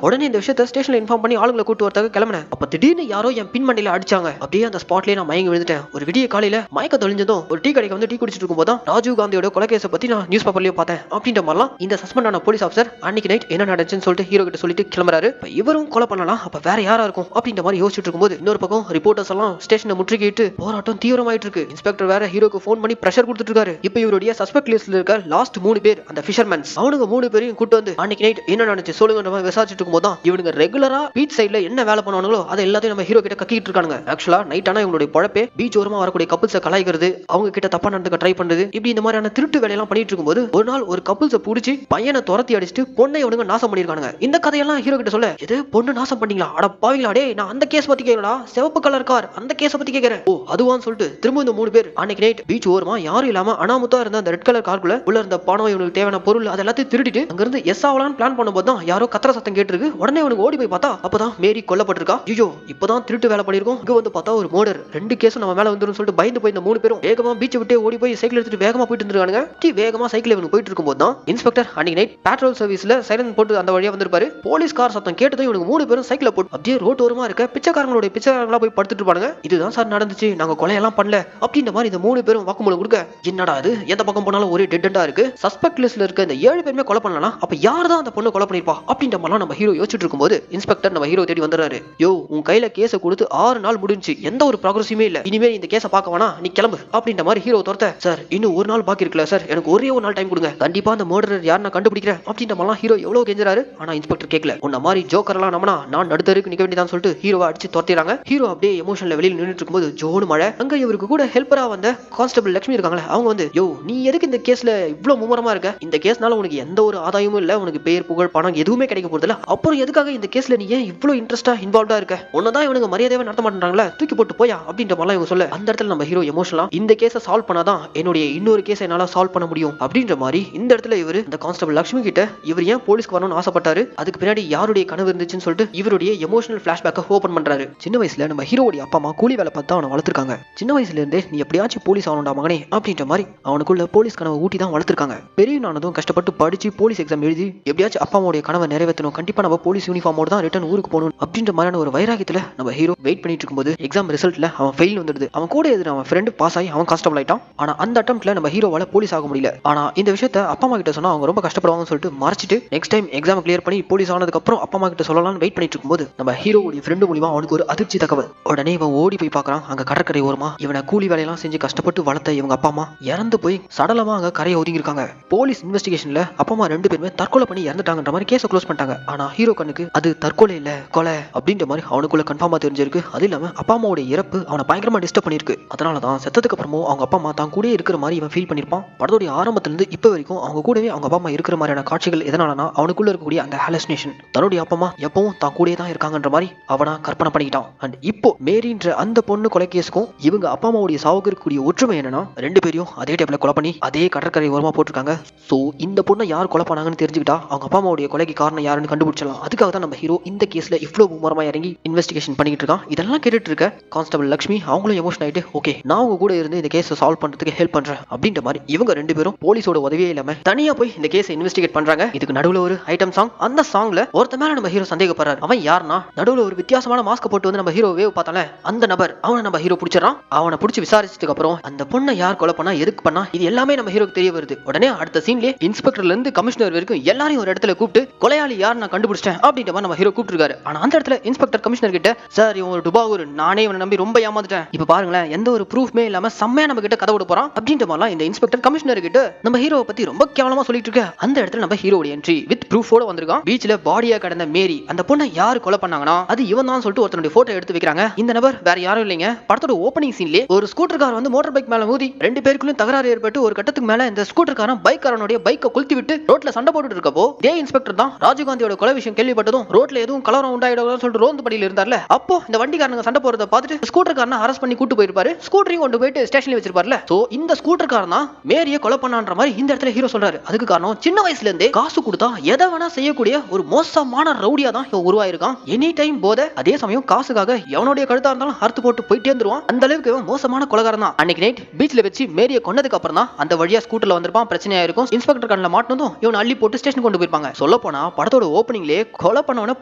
உடனே இந்த விஷயத்தை ஸ்டேஷன்ல இன்ஃபார்ம் பண்ணி ஆளுங்களை கூட்டு வரதுக்கு கிளம்பினேன். அப்ப திடீர்னு யாரோ என் பின்மண்டையில அடிச்சாங்க. அப்படியே அந்த ஸ்பாட்லயே நான் மயங்கி விழுந்துட்டேன். ஒரு விடிய காலையில மயக்க தெளிஞ்சதும் ஒரு டீ கடைக்கு வந்து டீ குடிச்சிட்டு இருக்கும்போது தான் ராஜீவ் காந்தியோட கொலைகேஸை பத்தி நான் நியூஸ் பேப்பர்லயே பார்த்தேன். அப்படின்ற மாதிரிலாம் இந்த சஸ்பெண்ட் ஆன போலீஸ் ஆஃபீஸர் அன்னைக்கு நைட் என்ன நடந்துச்சுன்னு சொல்லிட்டு ஹீரோ கிட்ட சொல்லிட்டு கிளம்புறாரு. இவரும் கொலை பண்ணலாம், அப்ப வேற யாரா இருக்கும் அப்படின்ற மாதிரி யோசிச்சுட்டு இருக்கும்போது இன்னொரு பக்கம் ரிப்போர்ட்டர்ஸ் எல்லாம் ஸ்டேஷனை முற்றுகையிட்டு போராட்டம் தீவிரமாயிட்டு இருக்கு. இன்ஸ்பெக்டர் வேற ஹீரோக்கு போன் பண்ணி பிரஷர் கொடுத்துட்டு இருக்காரு. இப்ப இவருடைய சஸ்பெக்ட் லிஸ்ட்ல இருக்க லாஸ்ட் 3 பேர் அந்த ஃபிஷர்மேன்ஸ், அவனுங்க 3 பேரையும் கூட்டு வந்து அன்னைக்கு நைட் என்ன நடந்துச்சு சொல்லுங்க விசாரிச்சுட்டு இருக்கும்போது தான் இவனுங்க ரெகுலரா பீச் சைடுல என்ன வேலை பண்ணுவாங்களோ அதை எல்லாத்தையும் நம்ம ஹீரோ கிட்ட கக்கிட்டு இருக்காங்க. ஆக்சுவலா நைட் ஆனா இவங்களுடைய பொழப்பே பீச் ஓரமா வரக்கூடிய கப்புள்ஸை கலாய்க்கிறது, அவங்க கிட்ட தப்பா நடந்துக்க ட்ரை பண்றது, இப்படி இந்த மாதிரியான திருட்டு வேலையெல்லாம் பண்ணிட்டு இருக்கும்போது ஒரு நாள் ஒரு கப்புள்ஸை புடிச்சு பையனை துரத்தி அடிச்சுட்டு பொண்ணை இவனுங்க நாசம் பண்ணிருக்கானுங்க. இந்த கதையெல்லாம் ஹீரோ கிட்ட சொல்ல, இது பொண்ணு நாசம் பண்ணீங்களா, அட பாவீங்களா, டேய் நான் அந்த கேஸ் பத்தி கேக்குறா, சிவப்பு கலர் கார் அந்த கேஸ் பத்தி கேக்குறேன். ஓ அதுவான்னு சொல்லிட்டு திரும்ப இந்த 3 பேர் அன்னைக்கு நைட் பீச் ஓரமா யாரும் இல்லாம அனாமுத்தா இருந்த அந்த ரெட் கலர் கார்க்குள்ள உள்ள இருந்த பணம், இவனுக்கு தேவையான பொருள் அதெல்லாத்தையும் திருடிட்டு அங்க இருந்து எஸ் ஆகலான்னு பிளான் பண்ணும்போது தான் யாரோ கத்திர சத்தம் கேட்டிருக்கு. உடனே அவனுக்கு ஓடி போய் பார்த்தா அப்பதான் மேரி கொல்லப்பட்டிருக்கா. ஐயோ இப்பதான் திருட்டு வேலை பண்ணிருக்கோம், இங்க வந்து பார்த்தா ஒரு மர்டர், 2 கேஸும் நம்ம மேல வந்துரும் சொல்லிட்டு பயந்து போய் இந்த 3 பேரும் வேகமா பீச்சை விட்டு ஓடி போய் சைக்கிள் எடுத்துட்டு வேகமா போயிட்டு இருக்கானுங்க. வேகமா சைக்கிள் இவனுக்கு போயிட்டு இருக்கும்போது தான் இன்ஸ்பெக்டர் அன்னைக்கு நைட் பேட்ரோல் சர்வீஸ்ல சைரன் போட்டு அந்த வழியா வந்திருப்பாரு. போலீஸ் கார் சத்தம் கேட்டதும் இவனுக்கு 3 பேரும் சைக்கிளை போட்டு அப்படியே ரோட் ஓரமா இருக்க பிச்சைக்காரங்களோட பிச்சைக்காரங்களா போய் படுத்துட்டு இருப்பானுங்க. இதுதான் சார் நடந்துச்சு, நாங்க கொலையெல்லாம் பண்ணல அப்படின்ற மாதிரி இந்த 3 பேரும் வாக்குமூலம் கொடுக்க, என்னடா அது எந்த பக்கம் போனாலும் ஒரே டெட் எண்டா இருக்கு, சஸ்பெக்ட் லிஸ்ட்ல இருக்க இந்த 7 பேருமே கொலை பண்ணலாம், அப்ப யார் தான் அந்த பொண்ணு கொலை பண்ணிருப்பா அப்படின்ற மாதிரி நம்ம ஹீரோ யோசிச்சுட்டு இருக்கும்போது இன்ஸ்பெக்டர் நம்ம ஹீரோ தேடி வந்துறாரு. யோ உன் கையில கேஸை கொடுத்து 6 நாள் முடிஞ்சு எந்த ஒரு ப்ராக்ரஸுமே இல்ல, இனிமேல் இந்த கேஸை பார்க்க வேணா நீ கிளம்பு அப்படின்ற மாதிரி ஹீரோ துரத்த, சார் இன்னும் 1 நாள் பாக்கி இருக்குல்ல சார், எனக்கு ஒரே ஒரு நாள் டைம் கொடுங்க, கண்டிப்பா அந்த மர்டரர் யார் நான் கண்டுபிடிக்கிறேன் அப்படின்ற மாதிரி ஹீரோ எவ்வளவு கெஞ்சறாரு. ஆனா இன்ஸ்பெக்டர் கேட்கல. உன்ன மாதிரி ஜோக்கர் எல்லாம் நம்மனா நான் நடுத்தருக்கு நிக்க வேண்டியதான் சொல்லிட்டு ஹீரோவை அடிச்சு துரத்திடுறாங்க. ஹீரோ அப்படியே எமோஷன்ல வெளியில நின்னுட்டு இருக்கும்போது ஜோனு மழை. அங்க இவருக்கு கூட ஹெல்ப்பரா வந்த கான்ஸ்டபிள் லட்சுமி இருக்காங்களே, அவங்க வந்து யோ நீ எதுக்கு இந்த கேஸ்ல இவ்வளவு மும்முரமா இருக்க, இந்த கேஸ்னால உனக்கு எந்த ஒரு ஆதாயமும் இல்ல, உனக்கு பேர் புகழ் பணம் எதுவுமே கிடைக்க போறதில்ல, அப்புறம் எதுக்காக இந்த கேஸ்ல நீ ஏன் இவ்வளவு இன்ட்ரெஸ்டா இன்வால்வ்டா இருக்க, உன்னதான் இவனுக்கு மரியாதையா நடத்த மாட்டாங்களா, தூக்கி போட்டு போயா அப்படின்ற மாதிரி இவங்க சொல்ல, அந்த இடத்துல நம்ம ஹீரோ எமோஷனலா இந்த கேஸை சால்வ் பண்ணாதான் என்னுடைய இன்னொரு கேஸை என்னால சால்வ் பண்ண முடியும் அப்படின்ற மாதிரி இந்த இடத்துல இவரு இந்த கான்ஸ்டபிள் லட்சுமி கிட்ட இவர் ஏன் போலீஸ்க்கு வரணும்னு ஆசைப்பட்டாரு, அதுக்கு பின்னாடி யாருடைய கனவு இருந்துச்சுன்னு சொல்லிட்டு இவருடைய எமோஷனல் பிளாஷ்பேக்கை ஓபன் பண்றாரு. சின்ன வயசுல நம்ம ஹீரோடைய அப்பா அம்மா கூலி வேலை பார்த்து அவனை வளர்த்திருக்காங்க. சின்ன வயசுல இருந்தே நீ எப்படியாச்சும் போலீஸ் ஆகணும்டா மகனே அப்படின்ற மாதிரி அவனுக்குள்ள போலீஸ் கனவை ஊட்டி தான் வளர்த்திருக்காங்க. பெரிய நானதும் கஷ்டப்பட்டு படிச்சு போலீஸ் எக்ஸாம் எழுதி எப்படியாச்சும் அப்பா அம்மாவுடைய கனவை நிறைவேற்றணும், கண்டிப்பா நம்ம போலீஸ் யூனிஃபார்மோட தான் ரிட்டர்ன் ஊருக்கு போகணும் அப்படின்ற மாதிரியான ஒரு வைராகியத்துல நம்ம ஹீரோ வெயிட் பண்ணிட்டு இருக்கும்போது எக்ஸாம் ரிசல்ட்ல அவன் ஃபெயில் வந்துடுது. அவன் கூட எதிர அவன் ஃப்ரெண்டு பாஸ் ஆகி அவன் கான்ஸ்டபிள் ஆயிட்டான். ஆனா அந்த அட்டம்ப்ட்ல நம்ம ஹீரோவால போலீஸ் ஆக முடியல. ஆனா இந்த விஷயத்த அப்பா அம்மா கிட்ட சொன்னா அவங்க ரொம்ப கஷ்டப்படுவாங்கன்னு சொல்லிட்டு மறைச்சிட்டு நெக்ஸ்ட் டைம் எக்ஸாம் கிளியர் பண்ணி போலீஸ் ஆனதுக்கு அப்புறம் அப்பா அம்மா கிட்ட சொல்லலாம்னு வெயிட் பண்ணிட்டு இருக்கும்போது நம்ம ஹீரோவுடைய ஃப்ரெண்டு மூலமா அவனுக்கு ஒரு அதிர்ச்சி தகவல். உடனே இவன் ஓடி போய் பார்க்கறான். அங்க கடற்கரை ஓரமா இவனை கூலி வேலையெல்லாம் செஞ்சு கஷ்டப்பட்டு வளர்த்த இவங்க அப்பா அம்மா இறந்து போய் சடலமா அங்க கரையை ஒதுங்கி இருக்காங்க. போலீஸ் இன்வெஸ்டிகேஷன்ல அப்பா அம்மா 2 பேருமே தற்கொலை பண்ணி இறந்துட்டாங்கன்ற மாதிரி கேஸை க்ளோஸ் பண்ணிட்டாங்க. ஆனா ஹீரோ கண்ணுக்கு அது தற்கொலை இல்ல கொலை அப்படின்ற மாதிரி அவனுக்குள்ள கன்ஃபார்மா தெரிஞ்சிருக்கு. அது இல்லாம அப்பா அம்மாவோட இறப்பு அவனை பயங்கரமா டிஸ்டர்ப் பண்ணிருக்கு. அதனாலதான் செத்ததுக்கு அப்புறமும் அவங்க அப்பா அம்மா தான் கூட இருக்கிற மாதிரி இவன் ஃபீல் பண்ணிருப்பான். படத்தோட ஆரம்பத்துல இருந்து இப்ப வரைக்கும் அவங்க கூடவே அவங்க அப்பா அம்மா இருக்கிற மாதிரியான காட்சிகள் எதனாலனா அவனுக்குள்ள இருக்கக்கூடிய அந்த ஹாலுசினேஷன் தன்னுடைய அப்பா அம்மா எப்பவும் தான் கூடயே தான் இருக்காங்கன்ற மாதிரி அவனா கற்பனை பண்ணிக்கிட்டான். அண்ட் இப்போ மேரின்ற அந்த பொண்ணு கொலை கேஸுக்கும் இவங்க அப்பா அம்மாவுடைய சாவுக்கு இருக்கக்கூடிய ஒற்றுமை என்னன்னா 2 பேரையும் அதே டைப்ல கொலை பண்ணி அதே கடற்கரை ஓரமா போட்டிருக்காங்க. சோ இந்த பொண்ணை யார் கொலை பண்ணாங்கன்னு தெரிஞ்சுக்கிட்டா அவங்க அப்பா அம்மாவுடைய கொலைக்கு காரணம் யாருன்னு கண்டுபிடிச்சலாம். அதுக்காக தான் நம்ம ஹீரோ இந்த கேஸ்ல இவ்வளவு மும்முரமா இறங்கி இன்வெஸ்டிகேஷன் பண்ணிட்டு இருக்கான். இதெல்லாம் கேட்டுட்டு இருக்க கான்ஸ்டபிள் லட்சுமி அவங்களும் எமோஷன் ஆயிட்டு ஓகே நான் உங்க கூட இருந்து இந்த கேஸை சால்வ் பண்றதுக்கு ஹெல்ப் பண்றேன் அப்படின்ற மாதிரி இவங்க 2 பேரும் போலீஸோட உதவியே இல்லாம தனியா போய் இந்த கேஸை இன்வெஸ்டிகேட் பண்றாங்க. இதுக்கு நடுவுல ஒரு ஐட்டம் சாங். அந்த சாங்ல ஒருத்த மேல நம்ம ஹீரோ சந்தேகப்படுறாரு. அவன் யாருன்னா நடுவுல ஒரு வித்தியாசமான மாஸ்க் போட்டு வந்து நம்ம ஹீரோ வேவ் பார்த்தால அந்த நபர். அவனை நம்ம ஹீரோ பிடிச்சிடறான். அவனை பிடிச்சி விசாரிச்சதுக்கு அப்புறம் அந்த பொண்ணை யார் கொலை பண்ணா எதுக்கு பண்ணா இது எல்லாமே நம்ம ஹீரோக்கு தெரிய வருது. உடனே அடுத்த சீன்லயே இன்ஸ்பெக்டர்ல இருந்து கமிஷனர் வரைக்கும் எல்லாரையும் ஒரு இடத்துல கூப்பிட்டு கொலையாளி யார் நான் கண்டுபிடிச்சிட்டேன் அப்படின்ற மாதிரி நம்ம ஹீரோ கூப்பிட்டுருக்காரு. ஆனா அந்த இடத்துல இன்ஸ்பெக்டர் கமிஷனர் கிட்ட சார் இவன் ஒரு டுபாகூர், நானே இவனை நம்பி ரொம்ப ஏமாந்துட்டேன், இப்ப பாருங்களேன் எந்த ஒரு ப்ரூஃப்மே இல்லாம செம்மையா நம்ம கிட்ட கதை விட போறான் அப்படின்ற மாதிரிலாம் இந்த இன்ஸ்பெக்டர் கமிஷனர் கிட்ட நம்ம ஹீரோவை பத்தி ரொம்ப கேவலமா சொல்லிட்டு இருக்க. அந்த இடத்துல நம்ம ஹீரோட என்ட்ரி வித் ப்ரூஃபோட வந்திருக்கான். பீச்ல பாடியா கடந்த மேரி அந்த பொண்ணை யாரு கொலை பண்ணாங்கன்னா அது இவன் தான் சொல்லிட்டு ஒருத்தனுடைய போட்டோ எடுத்து வைக்கிறாங்க. இந்த நபர் வேற யாரும் இல்லைங்க. படத்தோட ஓப்பனிங் சீன்லயே ஒரு ஸ்கூட்டர் கார் வந்து மோட்டார் பைக் மேல மோதி 2 பேருக்குள்ள தகராறு ஏற்பட்டு ஒரு கட்டத்துக்கு மேல இந்த ஸ்கூட்டர் காரன் பைக் காரனுடைய பைக்கை கொளுத்தி விட்டு ரோட்ல சண்டை போட்டுட்டு இருக்கப்போ இதே இன்ஸ்பெக்டர் தான் ராஜீவ் காந்தியோட கொலை விஷயம் கேள்விப்பட்டதும் ரோட்ல எதுவும் கலவரம் உண்டாயிடும் சொல்லிட்டு ரோந்து படியில இருந்தார்ல, அப்போ இந்த வண்டிக்காரங்க சண்டை போறத பார்த்துட்டு ஸ்கூட்டர் காரனை அரெஸ்ட் பண்ணி கூட்டு போயிருப்பாரு. ஸ்கூட்டரையும் கொண்டு போயிட்டு ஸ்டேஷன்ல வச்சிருப்பாருல. சோ இந்த ஸ்கூட்டர் காரன் தான் மேரியை கொலை பண்ணான்ற மாதிரி இந்த இடத்துல ஹீரோ சொல்றாரு. அதுக்கு காரணம் சின்ன வயசுல இருந்தே காசு கொடுத்தா எதை வேணா செய்யக்கூடிய ஒரு மோசமான ரவுடியா தான் இவன் உருவாயிருக்கான். எனி டைம் போத, அதே சமயம் காசுக்காக எவனுடைய கழுத்தா இருந்தாலும் அறுத்து போட்டு போயிட்டே இருந்துருவான். அந்த அளவுக்கு மோசமான கொலைகாரன் தான். அன்னைக்கு நைட் பீச்ல வச்சு மேரியை கொன்னதுக்கு அப்புறம் தான் அந்த வழியா ஸ்கூட்டர்ல வந்திருப்பான். பிரச்சனையா இருக்கும். இன்ஸ்பெக்டர் டாக்டர் கண்ணில் மாட்டினதும் இவன் அள்ளி போட்டு ஸ்டேஷன் கொண்டு போயிருப்பாங்க. சொல்ல போனா படத்தோட ஓப்பனிங்லேயே கொலை பண்ணவன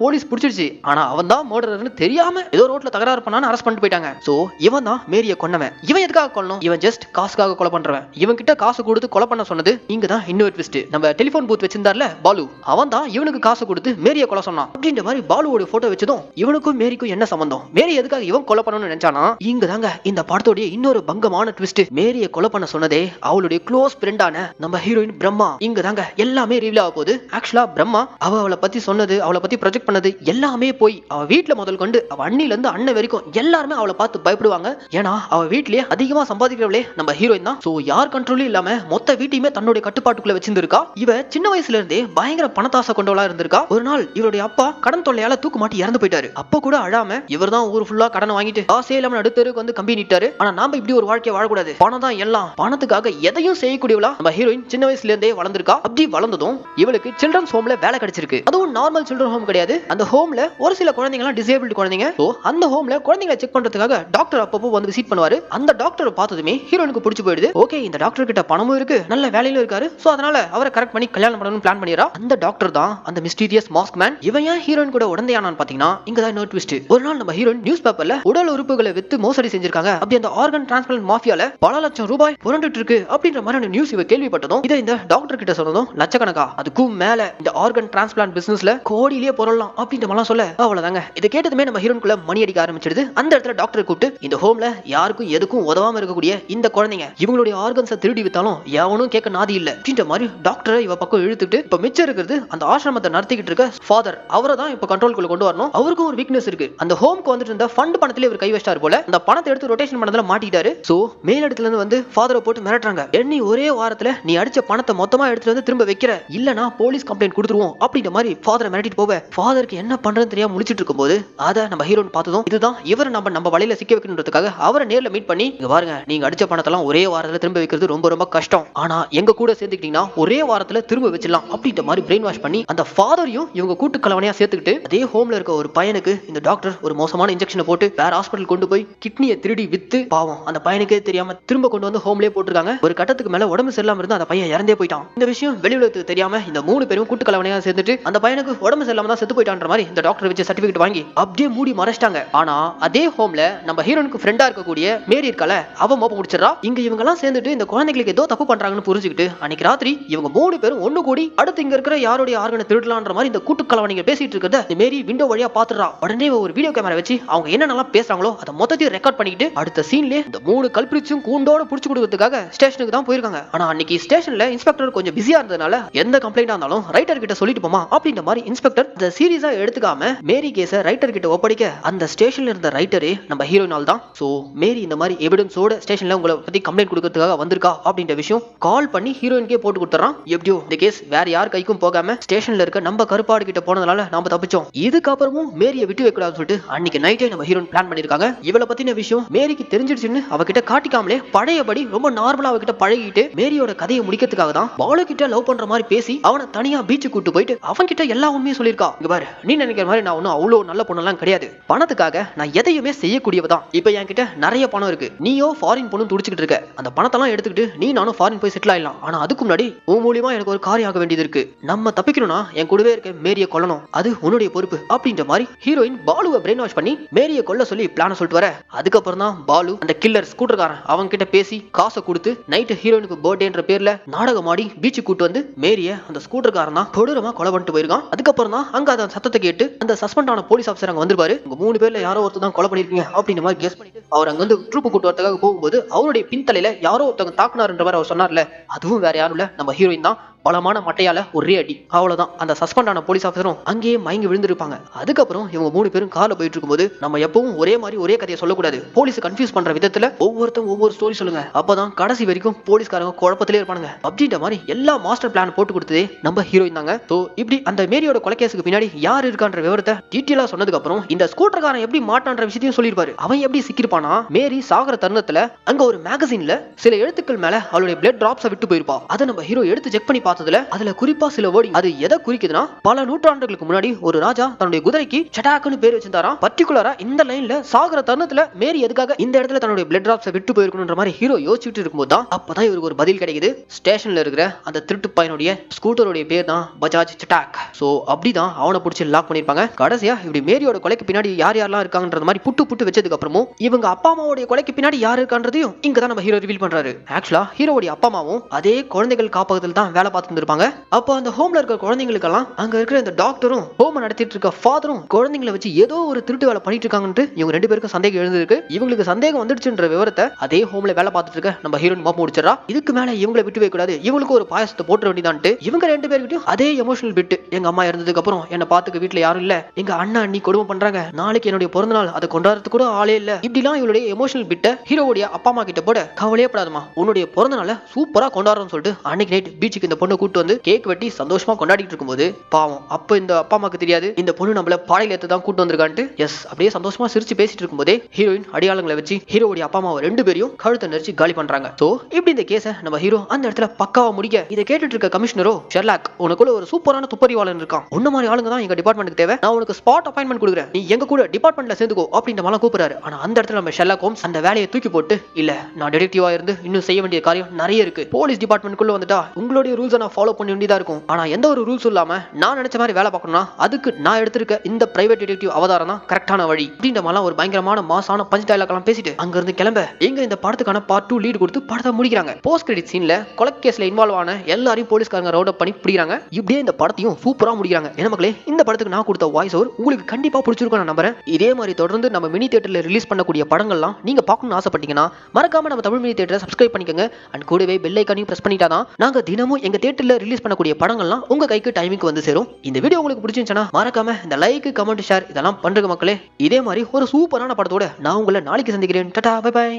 போலீஸ் பிடிச்சிருச்சு. ஆனா அவன் தான் மர்டர்னு தெரியாம ஏதோ ரோட்ல தகராறு பண்ணான்னு அரெஸ்ட் பண்ணிட்டு போயிட்டாங்க. சோ இவன் தான் மேரியை கொன்னவன். இவன் எதுக்காக கொல்லணும்? இவன் ஜஸ்ட் காசுக்காக கொலை பண்றவன். இவன் கிட்ட காசு கொடுத்து கொலை பண்ண சொன்னது இங்க தான் இன்னொரு ட்விஸ்ட். நம்ம டெலிபோன் பூத் வச்சிருந்தார்ல பாலு, அவன் தான் இவனுக்கு காசு கொடுத்து மேரியை கொலை சொன்னான். அப்படின்ற மாதிரி பாலுவோட போட்டோ வச்சதும் இவனுக்கும் மேரிக்கும் என்ன சம்பந்தம்? மேரி எதுக்காக இவன் கொலை பண்ணணும்னு நினைச்சானா? இங்க தாங்க இந்த படத்தோட இன்னொரு பங்கமான ட்விஸ்ட். மேரியை கொலை பண்ண சொன்னதே அவளுடைய க்ளோஸ் ஃப்ரெண்டான நம்ம ஹீரோயின் பிரம்மா. இங்க தாங்க எல்லாமே ரிவீல் ஆக போகுது. ஆக்சுவலா பிரம்மா அவளை பத்தி சொன்னது, அவளை பத்தி ப்ரொஜெக்ட் பண்ணது எல்லாமே போய் அவ வீட்டுல முதல் கொண்டு அவ அண்ணில இருந்து அண்ணன் வரைக்கும் எல்லாருமே அவளை பார்த்து பயப்படுவாங்க. ஏன்னா அவ வீட்லயே அதிகமா சம்பாதிக்கிறவளே நம்ம ஹீரோயின் தான். சோ யார் கண்ட்ரோலும் இல்லாம மொத்த வீட்டையுமே தன்னுடைய கட்டுப்பாட்டுக்குள்ள வச்சிருந்திருக்கா. இவ சின்ன வயசுல இருந்தே பயங்கர பணத்தாசை கொண்டவளா இருந்திருக்கா. ஒரு நாள் இவருடைய அப்பா கடன் தொல்லையால தூக்கு மாட்டி இறந்து போயிட்டாரு. அப்ப கூட அழாம இவர் தான் ஊர் ஃபுல்லா கடன் வாங்கிட்டு காசே இல்லாம நடுத்தருக்கு வந்து கம்பி நிட்டாரு. ஆனா நாம இப்படி ஒரு வாழ்க்கையை வாழக்கூடாது. பணம் தான் எல்லாம். பணத்துக்காக எதையும் செய்யக்கூடியவளா நம்ம ஹீரோயின் சின்ன வயசுல இருந்தே வளர்ந்திருக்கா. அப்படி வளர்ந்ததும் இவளுக்கு சில்ட்ரன்ஸ் ஹோம்ல வேலை கிடைச்சிருக்கு. அதுவும் நார்மல் சில்ட்ரன் ஹோம் கிடையாது. அந்த ஹோம்ல ஒரு சில குழந்தைங்க எல்லாம் டிசேபிள்டு குழந்தைங்க. சோ அந்த ஹோம்ல குழந்தைகளை செக் பண்றதுக்காக டாக்டர் அப்பப்போ வந்து விசிட் பண்ணுவாரு. அந்த டாக்டர் பார்த்ததுமே ஹீரோயினுக்கு பிடிச்சு போயிடுது. ஓகே, இந்த டாக்டர் கிட்ட பணமும் இருக்கு, நல்ல வேலையிலும் இருக்காரு. சோ அதனால அவரை கரெக்ட் பண்ணி கல்யாணம் பண்ணணும்னு பிளான் பண்ணிரா. அந்த டாக்டர் தான் அந்த மிஸ்டீரியஸ் மாஸ்க் மேன். இவன் ஏன் ஹீரோயின் கூட உடந்தையானான்னு பாத்தீங்கன்னா இங்க தான் இன்னொரு ட்விஸ்ட். ஒரு நாள் நம்ம ஹீரோயின் நியூஸ் பேப்பர்ல உடல் உறுப்புகளை வித்து மோசடி செஞ்சிருக்காங்க. அப்படி அந்த ஆர்கன் டிரான்ஸ்பிளான்ட் மாஃபியால பல லட்சம் ரூபாய் புரண்டுட்டு இருக்கு அப்படின்ற மாதிரி நியூஸ் இவ கேள்விப்பட்டதும் இதை இந்த டாக்டர் கிட்ட சொன்னதும் லட்சக்கணக்கா அதுக்கும் மேல இந்த ஆர்கன் டிரான்ஸ்பிளான்ட் பிசினஸ்ல கோடியிலே பொருளலாம் அப்படின்ற மாதிரி சொல்ல அவ்வளவுதாங்க. இதை கேட்டதுமே நம்ம ஹீரோனுக்குள்ள மணி அடிக்க ஆரம்பிச்சிடுது. அந்த இடத்துல டாக்டரை கூப்பிட்டு இந்த ஹோம்ல யாருக்கும் எதுக்கும் உதவாம இருக்கக்கூடிய இந்த குழந்தைங்க இவங்களுடைய ஆர்கன்ஸை திருடி வித்தாலும் எவனும் கேட்க நாதி இல்ல அப்படின்ற மாதிரி டாக்டரை இவ பக்கம் இழுத்துட்டு இப்ப மிச்சம் இருக்கிறது அந்த ஆசிரமத்தை நடத்திக்கிட்டு இருக்க ஃபாதர். அவரை தான் இப்ப கண்ட்ரோல்குள்ள கொண்டு வரணும். அவருக்கும் ஒரு வீக்னஸ் இருக்கு. அந்த ஹோம்க்கு வந்துட்டு இருந்த ஃபண்ட் பணத்திலே இவர் கை வச்சாரு போல. அந்த பணத்தை எடுத்து ரொட்டேஷன் பண்ணதுல மாட்டிட்டாரு. சோ மேல் இடத்துல இருந்து வந்து ஃபாதரை போட்டு மிரட்டுறாங்க. எண்ணி ஒரே வாரத்துல நீ அடிச்ச பணத்தை மொத்தமா எடுத்துட்டு வந்து திரும்ப வைக்கிற, இல்லனா போலீஸ் கம்ப்ளைண்ட் கொடுத்துருவோம் அப்படின்ற மாதிரி ஃபாதரை மிரட்டிட்டு போவ. ஃபாதருக்கு என்ன பண்றதுன்னு தெரியாம முழிச்சிட்டு இருக்கும்போது அத நம்ம ஹீரோன் பார்த்ததும் இதுதான் இவரை நம்ம வலையில சிக்க வைக்கணுன்றதுக்காக அவரை நேர்ல மீட் பண்ணி இங்க பாருங்க, நீங்க அடிச்ச பணத்தெல்லாம் ஒரே வாரத்துல திரும்ப வைக்கிறது ரொம்ப ரொம்ப கஷ்டம். ஆனா எங்க கூட சேர்ந்துக்கிட்டீங்கன்னா ஒரே வாரத்துல திரும்ப வச்சிடலாம் அப்படின்ற மாதிரி பிரெயின் வாஷ் பண்ணி அந்த ஃபாதரையும் இவங்க கூட்டு கலவனையா சேர்த்துக்கிட்டு அதே ஹோம்ல இருக்க ஒரு பையனுக்கு இந்த டாக்டர் ஒரு மோசமான இன்ஜெக்ஷனை போட்டு வேற ஹாஸ்பிட்டல் கொண்டு போய் கிட்னியை திருடி வித்து பாவம் அந்த பையனுக்கே தெரியாம திரும்ப கொண்டு வந்து ஹோம்லயே போட்டுருக்காங்க. ஒரு கட்டத்துக்கு மேல உடம்பு சரியில்லாம இருந்து அந்த பையன் இறந்தே போயிட்டான். இந்த விஷயம் வெளி உலகத்துக்கு தெரியாம இந்த 3 பேரும் கூட்டு கலவனையா சேர்ந்துட்டு அந்த பையனுக்கு உடம்பு சரியில்லாம தான் செத்து போயிட்டான்ற மாதிரி இந்த டாக்டர் வச்சு சர்டிபிகேட் வாங்கி அப்படியே மூடி மறைச்சிட்டாங்க. ஆனா அதே ஹோம்ல நம்ம ஹீரோனுக்கு ஃப்ரெண்டா இருக்கக்கூடிய மேரி இருக்கல, அவ மோப்ப முடிச்சிடறா. இங்க இவங்க எல்லாம் சேர்ந்துட்டு இந்த குழந்தைகளுக்கு ஏதோ தப்பு பண்றாங்கன்னு புரிஞ்சுக்கிட்டு அன்னைக்கு ராத்திரி இவங்க 3 பேரும் ஒண்ணு கூடி அடுத்து இங்க இருக்கிற யாருடைய ஆர்கனை திருடலான்ற மாதிரி இந்த கூட்டு கலவனைங்க பேசிட்டு இருக்கிறத இந்த மேரி விண்டோ வழியா பாத்துறா. உடனே ஒரு வீடியோ கேமரா வச்சு அவங்க என்னென்னலாம் பேசுறாங்களோ அதை மொத்தத்தையும் ரெக்கார்ட் பண்ணிக்கிட்டு அடுத்த சீன்லயே இந்த 3 கல்பிரிச்சும் கூண்டோட புடிச்சு கொடுக்கிறதுக்காக ஸ்டேஷனுக்கு தான் போயிருக்காங்க. ஆனா அன்னைக்கு ஸ்டேஷன்ல இன்ஸ்பெக்டர் கொஞ்சம் பிஸியா இருந்ததுனால எந்த கம்ப்ளைண்டா இருந்தாலும் ரைட்டர் கிட்ட சொல்லிட்டு போமா அப்படின்ற மாதிரி இன்ஸ்பெக்டர் இந்த சீரியஸா எடுத்துக்காம மேரி கேஸ ரைட்டர் கிட்ட ஒப்படைக்க அந்த ஸ்டேஷன்ல இருந்த ரைட்டரே நம்ம ஹீரோயினால் தான். சோ மேரி இந்த மாதிரி எவிடன்ஸோட ஸ்டேஷன்ல உங்களை பத்தி கம்ப்ளைண்ட் கொடுக்கிறதுக்காக வந்திருக்கா அப்படின்ற விஷயம் கால் பண்ணி ஹீரோயின்கே போட்டு கொடுத்துறான். எப்படியோ இந்த கேஸ் வேற யார் கைக்கும் போகாம ஸ்டேஷன்ல இருக்க நம்ம கருப்பாடு கிட்ட போனதுனால நாம தப்பிச்சோம். இதுக்கப்புறமும் மேரியை விட்டு வைக்கூடாதுன்னு சொல்லிட்டு அன்னைக்கு நைட்டே நம்ம ஹீரோயின் பிளான் பண்ணிருக்காங்க. இவளை பத்தின விஷயம் மேரிக்கு தெரிஞ்சிடுச்சுன்னு அவகிட்ட காட்டிக்காமலே பழையபடி ரொம்ப நார்மலா அவகிட்ட பழகிட்டு மேரியோட கதையை முடிக்கிறதுக்காக தான் பாலு கிட்ட லவ் பண்ற மாதிரி பேசி அவனை தனியா பீச்சுக்கு கூட்டு போயிட்டு அவன் கிட்ட எல்லா உண்மையும் சொல்லியிருக்கா. இங்க பாரு, நீ நினைக்கிற மாதிரி நான் ஒன்னும் அவ்வளவு நல்ல பொண்ணெல்லாம் கிடையாது. பணத்துக்காக நான் எதையுமே செய்யக்கூடியவதான். இப்ப என்கிட்ட நிறைய பணம் இருக்கு, நீயோ ஃபாரின் பொண்ணு துடிச்சுக்கிட்டு இருக்க. அந்த பணத்தெல்லாம் எடுத்துக்கிட்டு நீ நானும் ஃபாரின் போய் செட்டில் ஆயிடலாம். ஆனா அதுக்கு முன்னாடி உன் மூலியமா எனக்கு ஒரு காரியம் ஆக வேண்டியது இருக்கு. நம்ம தப்பிக்கணும்னா என் கூடவே இருக்க மேரியை கொல்லணும், அது உன்னுடைய பொறுப்பு அப்படின்ற மாதிரி ஹீரோயின் பாலுவை பிரெயின் வாஷ் பண்ணி மேரியை கொல்ல சொல்லி பிளான சொல்லிட்டு வர. அதுக்கப்புறம் தான் பாலு அந்த கில்லர் ஸ்கூட்டர்காரன் அவங்க கிட்ட பேசி காசை கொடுத்து நைட் ஹீரோயினுக்கு பர்த்டேன்ற பேர்ல நாடகம் ஆடி பீச்சுக்கு கூட்டு வந்து மேரிய அந்த ஸ்கூட்டர்காரன் தான் கொடூரமா கொலை பண்ணிட்டு போயிருக்கான். அதுக்கப்புறம் தான் அங்க அந்த சத்தத்தை கேட்டு அந்த சஸ்பெண்ட் ஆன போலீஸ் ஆஃபீஸர் அங்க வந்துருப்பாரு. உங்க 3 பேர்ல யாரோ ஒருத்தர் தான் கொலை பண்ணிருக்கீங்க அப்படின்ற மாதிரி கெஸ் பண்ணிட்டு அவர் அங்க வந்து ட்ரூப் கூட்டு வரதுக்காக போகும்போது அவருடைய பின்தலையில யாரோ ஒருத்தவங்க தாக்குனாருன்ற மாதிரி அவர் சொன்னார்ல, அதுவும் வேற யாரும் இல்ல நம்ம ஹீரோயின் தான். பலமான மட்டையால ஒரே அடி, அவ்வளவுதான். அந்த சஸ்பெண்ட் ஆன போலீஸ் ஆஃபீஸரும் அங்கேயே மயங்கி விழுந்திருப்பாங்க. அதுக்கப்புறம் இவங்க 3 பேரும் கார்ல போயிட்டு இருக்கும்போது நம்ம எப்பவும் ஒரே மாதிரி ஒரே கதையை சொல்லக்கூடாது. போலீஸ் கன்ஃபியூஸ் பண்ற விதத்துல ஒவ்வொருத்தரும் ஒவ்வொரு ஸ்டோரி சொல்லுங்க, அப்பதான் கடைசி வரைக்கும் போலீஸ்காரங்க குழப்பத்திலே இருப்பானுங்க அப்படின்ற மாதிரி எல்லா மாஸ்டர் பிளான் போட்டு கொடுத்ததே நம்ம ஹீரோயின் தாங்க. சோ இப்படி அந்த மேரியோட கொலைகேஸுக்கு பின்னாடி யார் இருக்கான்ற விவரத்தை டீட்டெயிலா சொன்னதுக்கு அப்புறம் இந்த ஸ்கூட்டர்காரன் எப்படி மாட்டான்ற விஷயத்தையும் சொல்லிருப்பாரு. அவன் எப்படி சிக்கிருப்பானா, மேரி சாகர தருணத்துல அங்க ஒரு மேகசின்ல சில எழுத்துக்கள் மேல அவளுடைய பிளட் டிராப்ஸை விட்டு போயிருப்பா. அதை நம்ம ஹீரோ எடுத்து செக் பண்ணி பார்த்ததுல அதுல குறிப்பா சில வேர்டிங் அது எதை குறிக்குதுன்னா, பல நூற்றாண்டுகளுக்கு முன்னாடி ஒரு ராஜா தன்னுடைய குதிரைக்கு சட்டாக்குன்னு பேர் வச்சிருந்தாராம். பர்టిక్యులரா இந்த லைன்ல சாகர தருணத்துல மேரி எதுக்காக இந்த இடத்துல தன்னுடைய பிளட் டிராப்ஸ் விட்டு போயிருக்கணும்ன்ற மாதிரி ஹீரோ யோசிச்சுட்டு இருக்கும்போது தான் அப்பதான் இவருக்கு ஒரு பதில் கிடைக்குது. ஸ்டேஷன்ல இருக்கிற அந்த திருட்டு பையனுடைய ஸ்கூட்டருடைய பேர் தான் பஜாஜ் சட்டாக். சோ அப்படிதான் அவனை பிடிச்சி லாக் பண்ணிருப்பாங்க. கடைசியா இப்படி மேரியோட கொலைக்கு பின்னாடி யார் யாரெல்லாம் இருக்காங்கன்ற மாதிரி புட்டு வச்சதுக்கு அப்புறமும் இவங்க அப்பா அம்மாவுடைய கொலைக்கு பின்னாடி யார் இருக்கான்றதையும் இங்க தான் நம்ம ஹீரோ ரிவீல் பண்றாரு. ஆக்சுவலா ஹீரோவுடைய அப்பா அம்மாவும் அதே குழந்தைகள் காப்பகத்தில் தான் வேலை பார்த்துட்டு இருப்பாங்க. அப்போ அந்த ஹோம்ல இருக்க குழந்தைங்களுக்கெல்லாம் அங்க இருக்கிற இந்த டாக்டரும் ஹோம் நடத்திட்டு இருக்க ஃபாதரும் குழந்தைங்களை வச்சு ஏதோ ஒரு திருட்டு வேலை பண்ணிட்டு இருக்காங்கன்னு இவங்க ரெண்டு பேருக்கும் சந்தேகம் எழுந்திருக்கு. இவங்களுக்கு சந்தேகம் வந்துடுச்சுன்ற விவரத்தை அதே ஹோம்ல வேலை பார்த்துட்டு இருக்க நம்ம ஹீரோயின் மாப் முடிச்சிடறா. இதுக்கு மேல இவங்களை விட்டு வைக்க கூடாது, இவங்களுக்கு ஒரு பாயசத்தை போட்டுற வேண்டியதான்ட்டு இவங்க ரெண்டு பேருக்கிட்டையும் அதே எமோஷனல் பிட். எங்க அம்மா இறந்ததுக்கு அப்புறம் என்ன பாத்துக்க வீட்டுல யாரும் இல்ல, எங்க அண்ணா அண்ணி கொடுமை பண்றாங்க, நாளைக்கு என்னுடைய பிறந்த நாள், அதை கொண்டாடுறதுக்கு கூட ஆளே இல்ல, இப்படிலாம் இவளுடைய எமோஷனல் பிட்ட ஹீரோவுடைய அப்பா அம்மா கிட்ட போட, கவலையே படாதமா உன்னுடைய பிறந்த நாளை சூப்பரா கொண்டாடுறோம்னு சொல்லிட்டு அன்னைக்கு நைட் பீச்சுக்கு இந்த பொண்ணை கூட்டு வந்து கேக் வெட்டி சந்தோஷமா கொண்டாடிட்டு இருக்கும்போது பாவம் அப்ப இந்த அப்பா அம்மாக்கு தெரியாது இந்த பொண்ணு நம்மள பாடையில ஏத்து தான் கூட்டு வந்திருக்கான்ட்டு. எஸ் அப்படியே சந்தோஷமா சிரிச்சு பேசிட்டு இருக்கும்போதே ஹீரோயின் அடியாளங்களை வச்சு ஹீரோவுடைய அப்பா அம்மாவை ரெண்டு பேரையும் கழுத்தை நெரிச்சு காலி பண்றாங்க. சோ இப்படி இந்த கேஸை நம்ம ஹீரோ அந்த இடத்துல பக்காவா முடிக்க இதை கேட்டுட்டு இருக்க கமிஷனரோ, ஷெர்லாக் உனக்குள்ள ஒரு சூப்பரான துப்பறிவாளன் இருக்கான், உன்ன மாதிரி ஆளுங்க தான் எங்க டிபார்ட்மெண்ட்டுக்கு தேவை, நான் உனக்கு ஸ்பாட் அப்பாயின்மெண்ட் கொடுக்குறேன், நீ எங்க கூட டிபார்ட்மெண்ட்ல சேர்ந்துக்கோ அப்படின்ற மாதிரி கூப்பிடுறாரு. ஆனா அந்த இடத்துல நம்ம ஷெர்லாக் ஹோம்ஸ் அந்த வேலையை தூக்கி போட்டு, இல்ல நான் டிடெக்டிவா இருந்து இன்னும் செய்ய வேண்டிய காரியம் நிறைய இருக்கு, போலீஸ் டிபார்ட்மெண்ட்குள்ள வந்துட்டா உங்களுடைய ரூல்ஸை நான் ஃபாலோ பண்ண வேண்டியதா இருக்கும், ஆனா எந்த ஒரு ரூல்ஸ் இல்லாம நான் நினைச்ச மாதிரி வேலை பார்க்கணும்னா அதுக்கு நான் எடுத்திருக்க இந்த பிரைவேட் டிடெக்டிவ் அவதாரம் தான் கரெக்டான வழி அப்படின்ற மாதிரி ஒரு பயங்கரமான மாசான பஞ்ச் டயலாக் எல்லாம் பேசிட்டு அங்க இருந்து கிளம்ப எங்க இந்த படத்துக்கான பார்ட் 2 லீட் கொடுத்து படத்தை முடிக்கிறாங்க. போஸ்ட் கிரெடிட் சீன்ல கொலை கேஸ்ல இன்வால்வ் ஆன எல்லாரையும் போலீஸ்காரங்க ரவுண்ட் அப் பண்ணி பிடிக்கிறாங்க. இப்படியே இந்த படத்தையும் சூப்பரா முடிக்கிறாங்க. என்ன மக்களே, இந்த படத்துக்கு நான் கொடுத்த வாய்ஸ் ஓவர் உங்களுக்கு கண்டிப்பா பிடிச்சிருக்கும் நான் நம்புறேன். இதே மாதிரி தொடர்ந்து நம்ம மினி தியேட்டர்ல ரிலீஸ் பண்ணக்கூடிய படங்கள்லாம் நீங்க பார்க்கணும்னு ஆசைப்பட்டீங்கன்னா மறக்காம நம்ம தமிழ் மினி தியேட்டரை சப்ஸ்கிரைப் பண்ணிக்கங்க. அண்ட் கூடவே பெல் ஐகானையும் பிரஸ் பண்ணிட்டாதான் நாங்க தினமும் எங்க தியேட்டர்ல ரிலீஸ் பண்ணக்கூடிய படங்கள்லாம் உங்க கைக்கு டைமிங்க்கு வந்து சேரும். இந்த வீடியோ உங்களுக்கு பிடிச்சிருந்துச்சுன்னா மறக்காம இந்த லைக் கமெண்ட் ஷேர் இதெல்லாம் பண்றீங்க மக்களே. இதே மாதிரி ஒரு சூப்பரான படத்தோட நான் உங்களை நாளைக்கு சந்திக்கிறேன். Ta-ta bye by.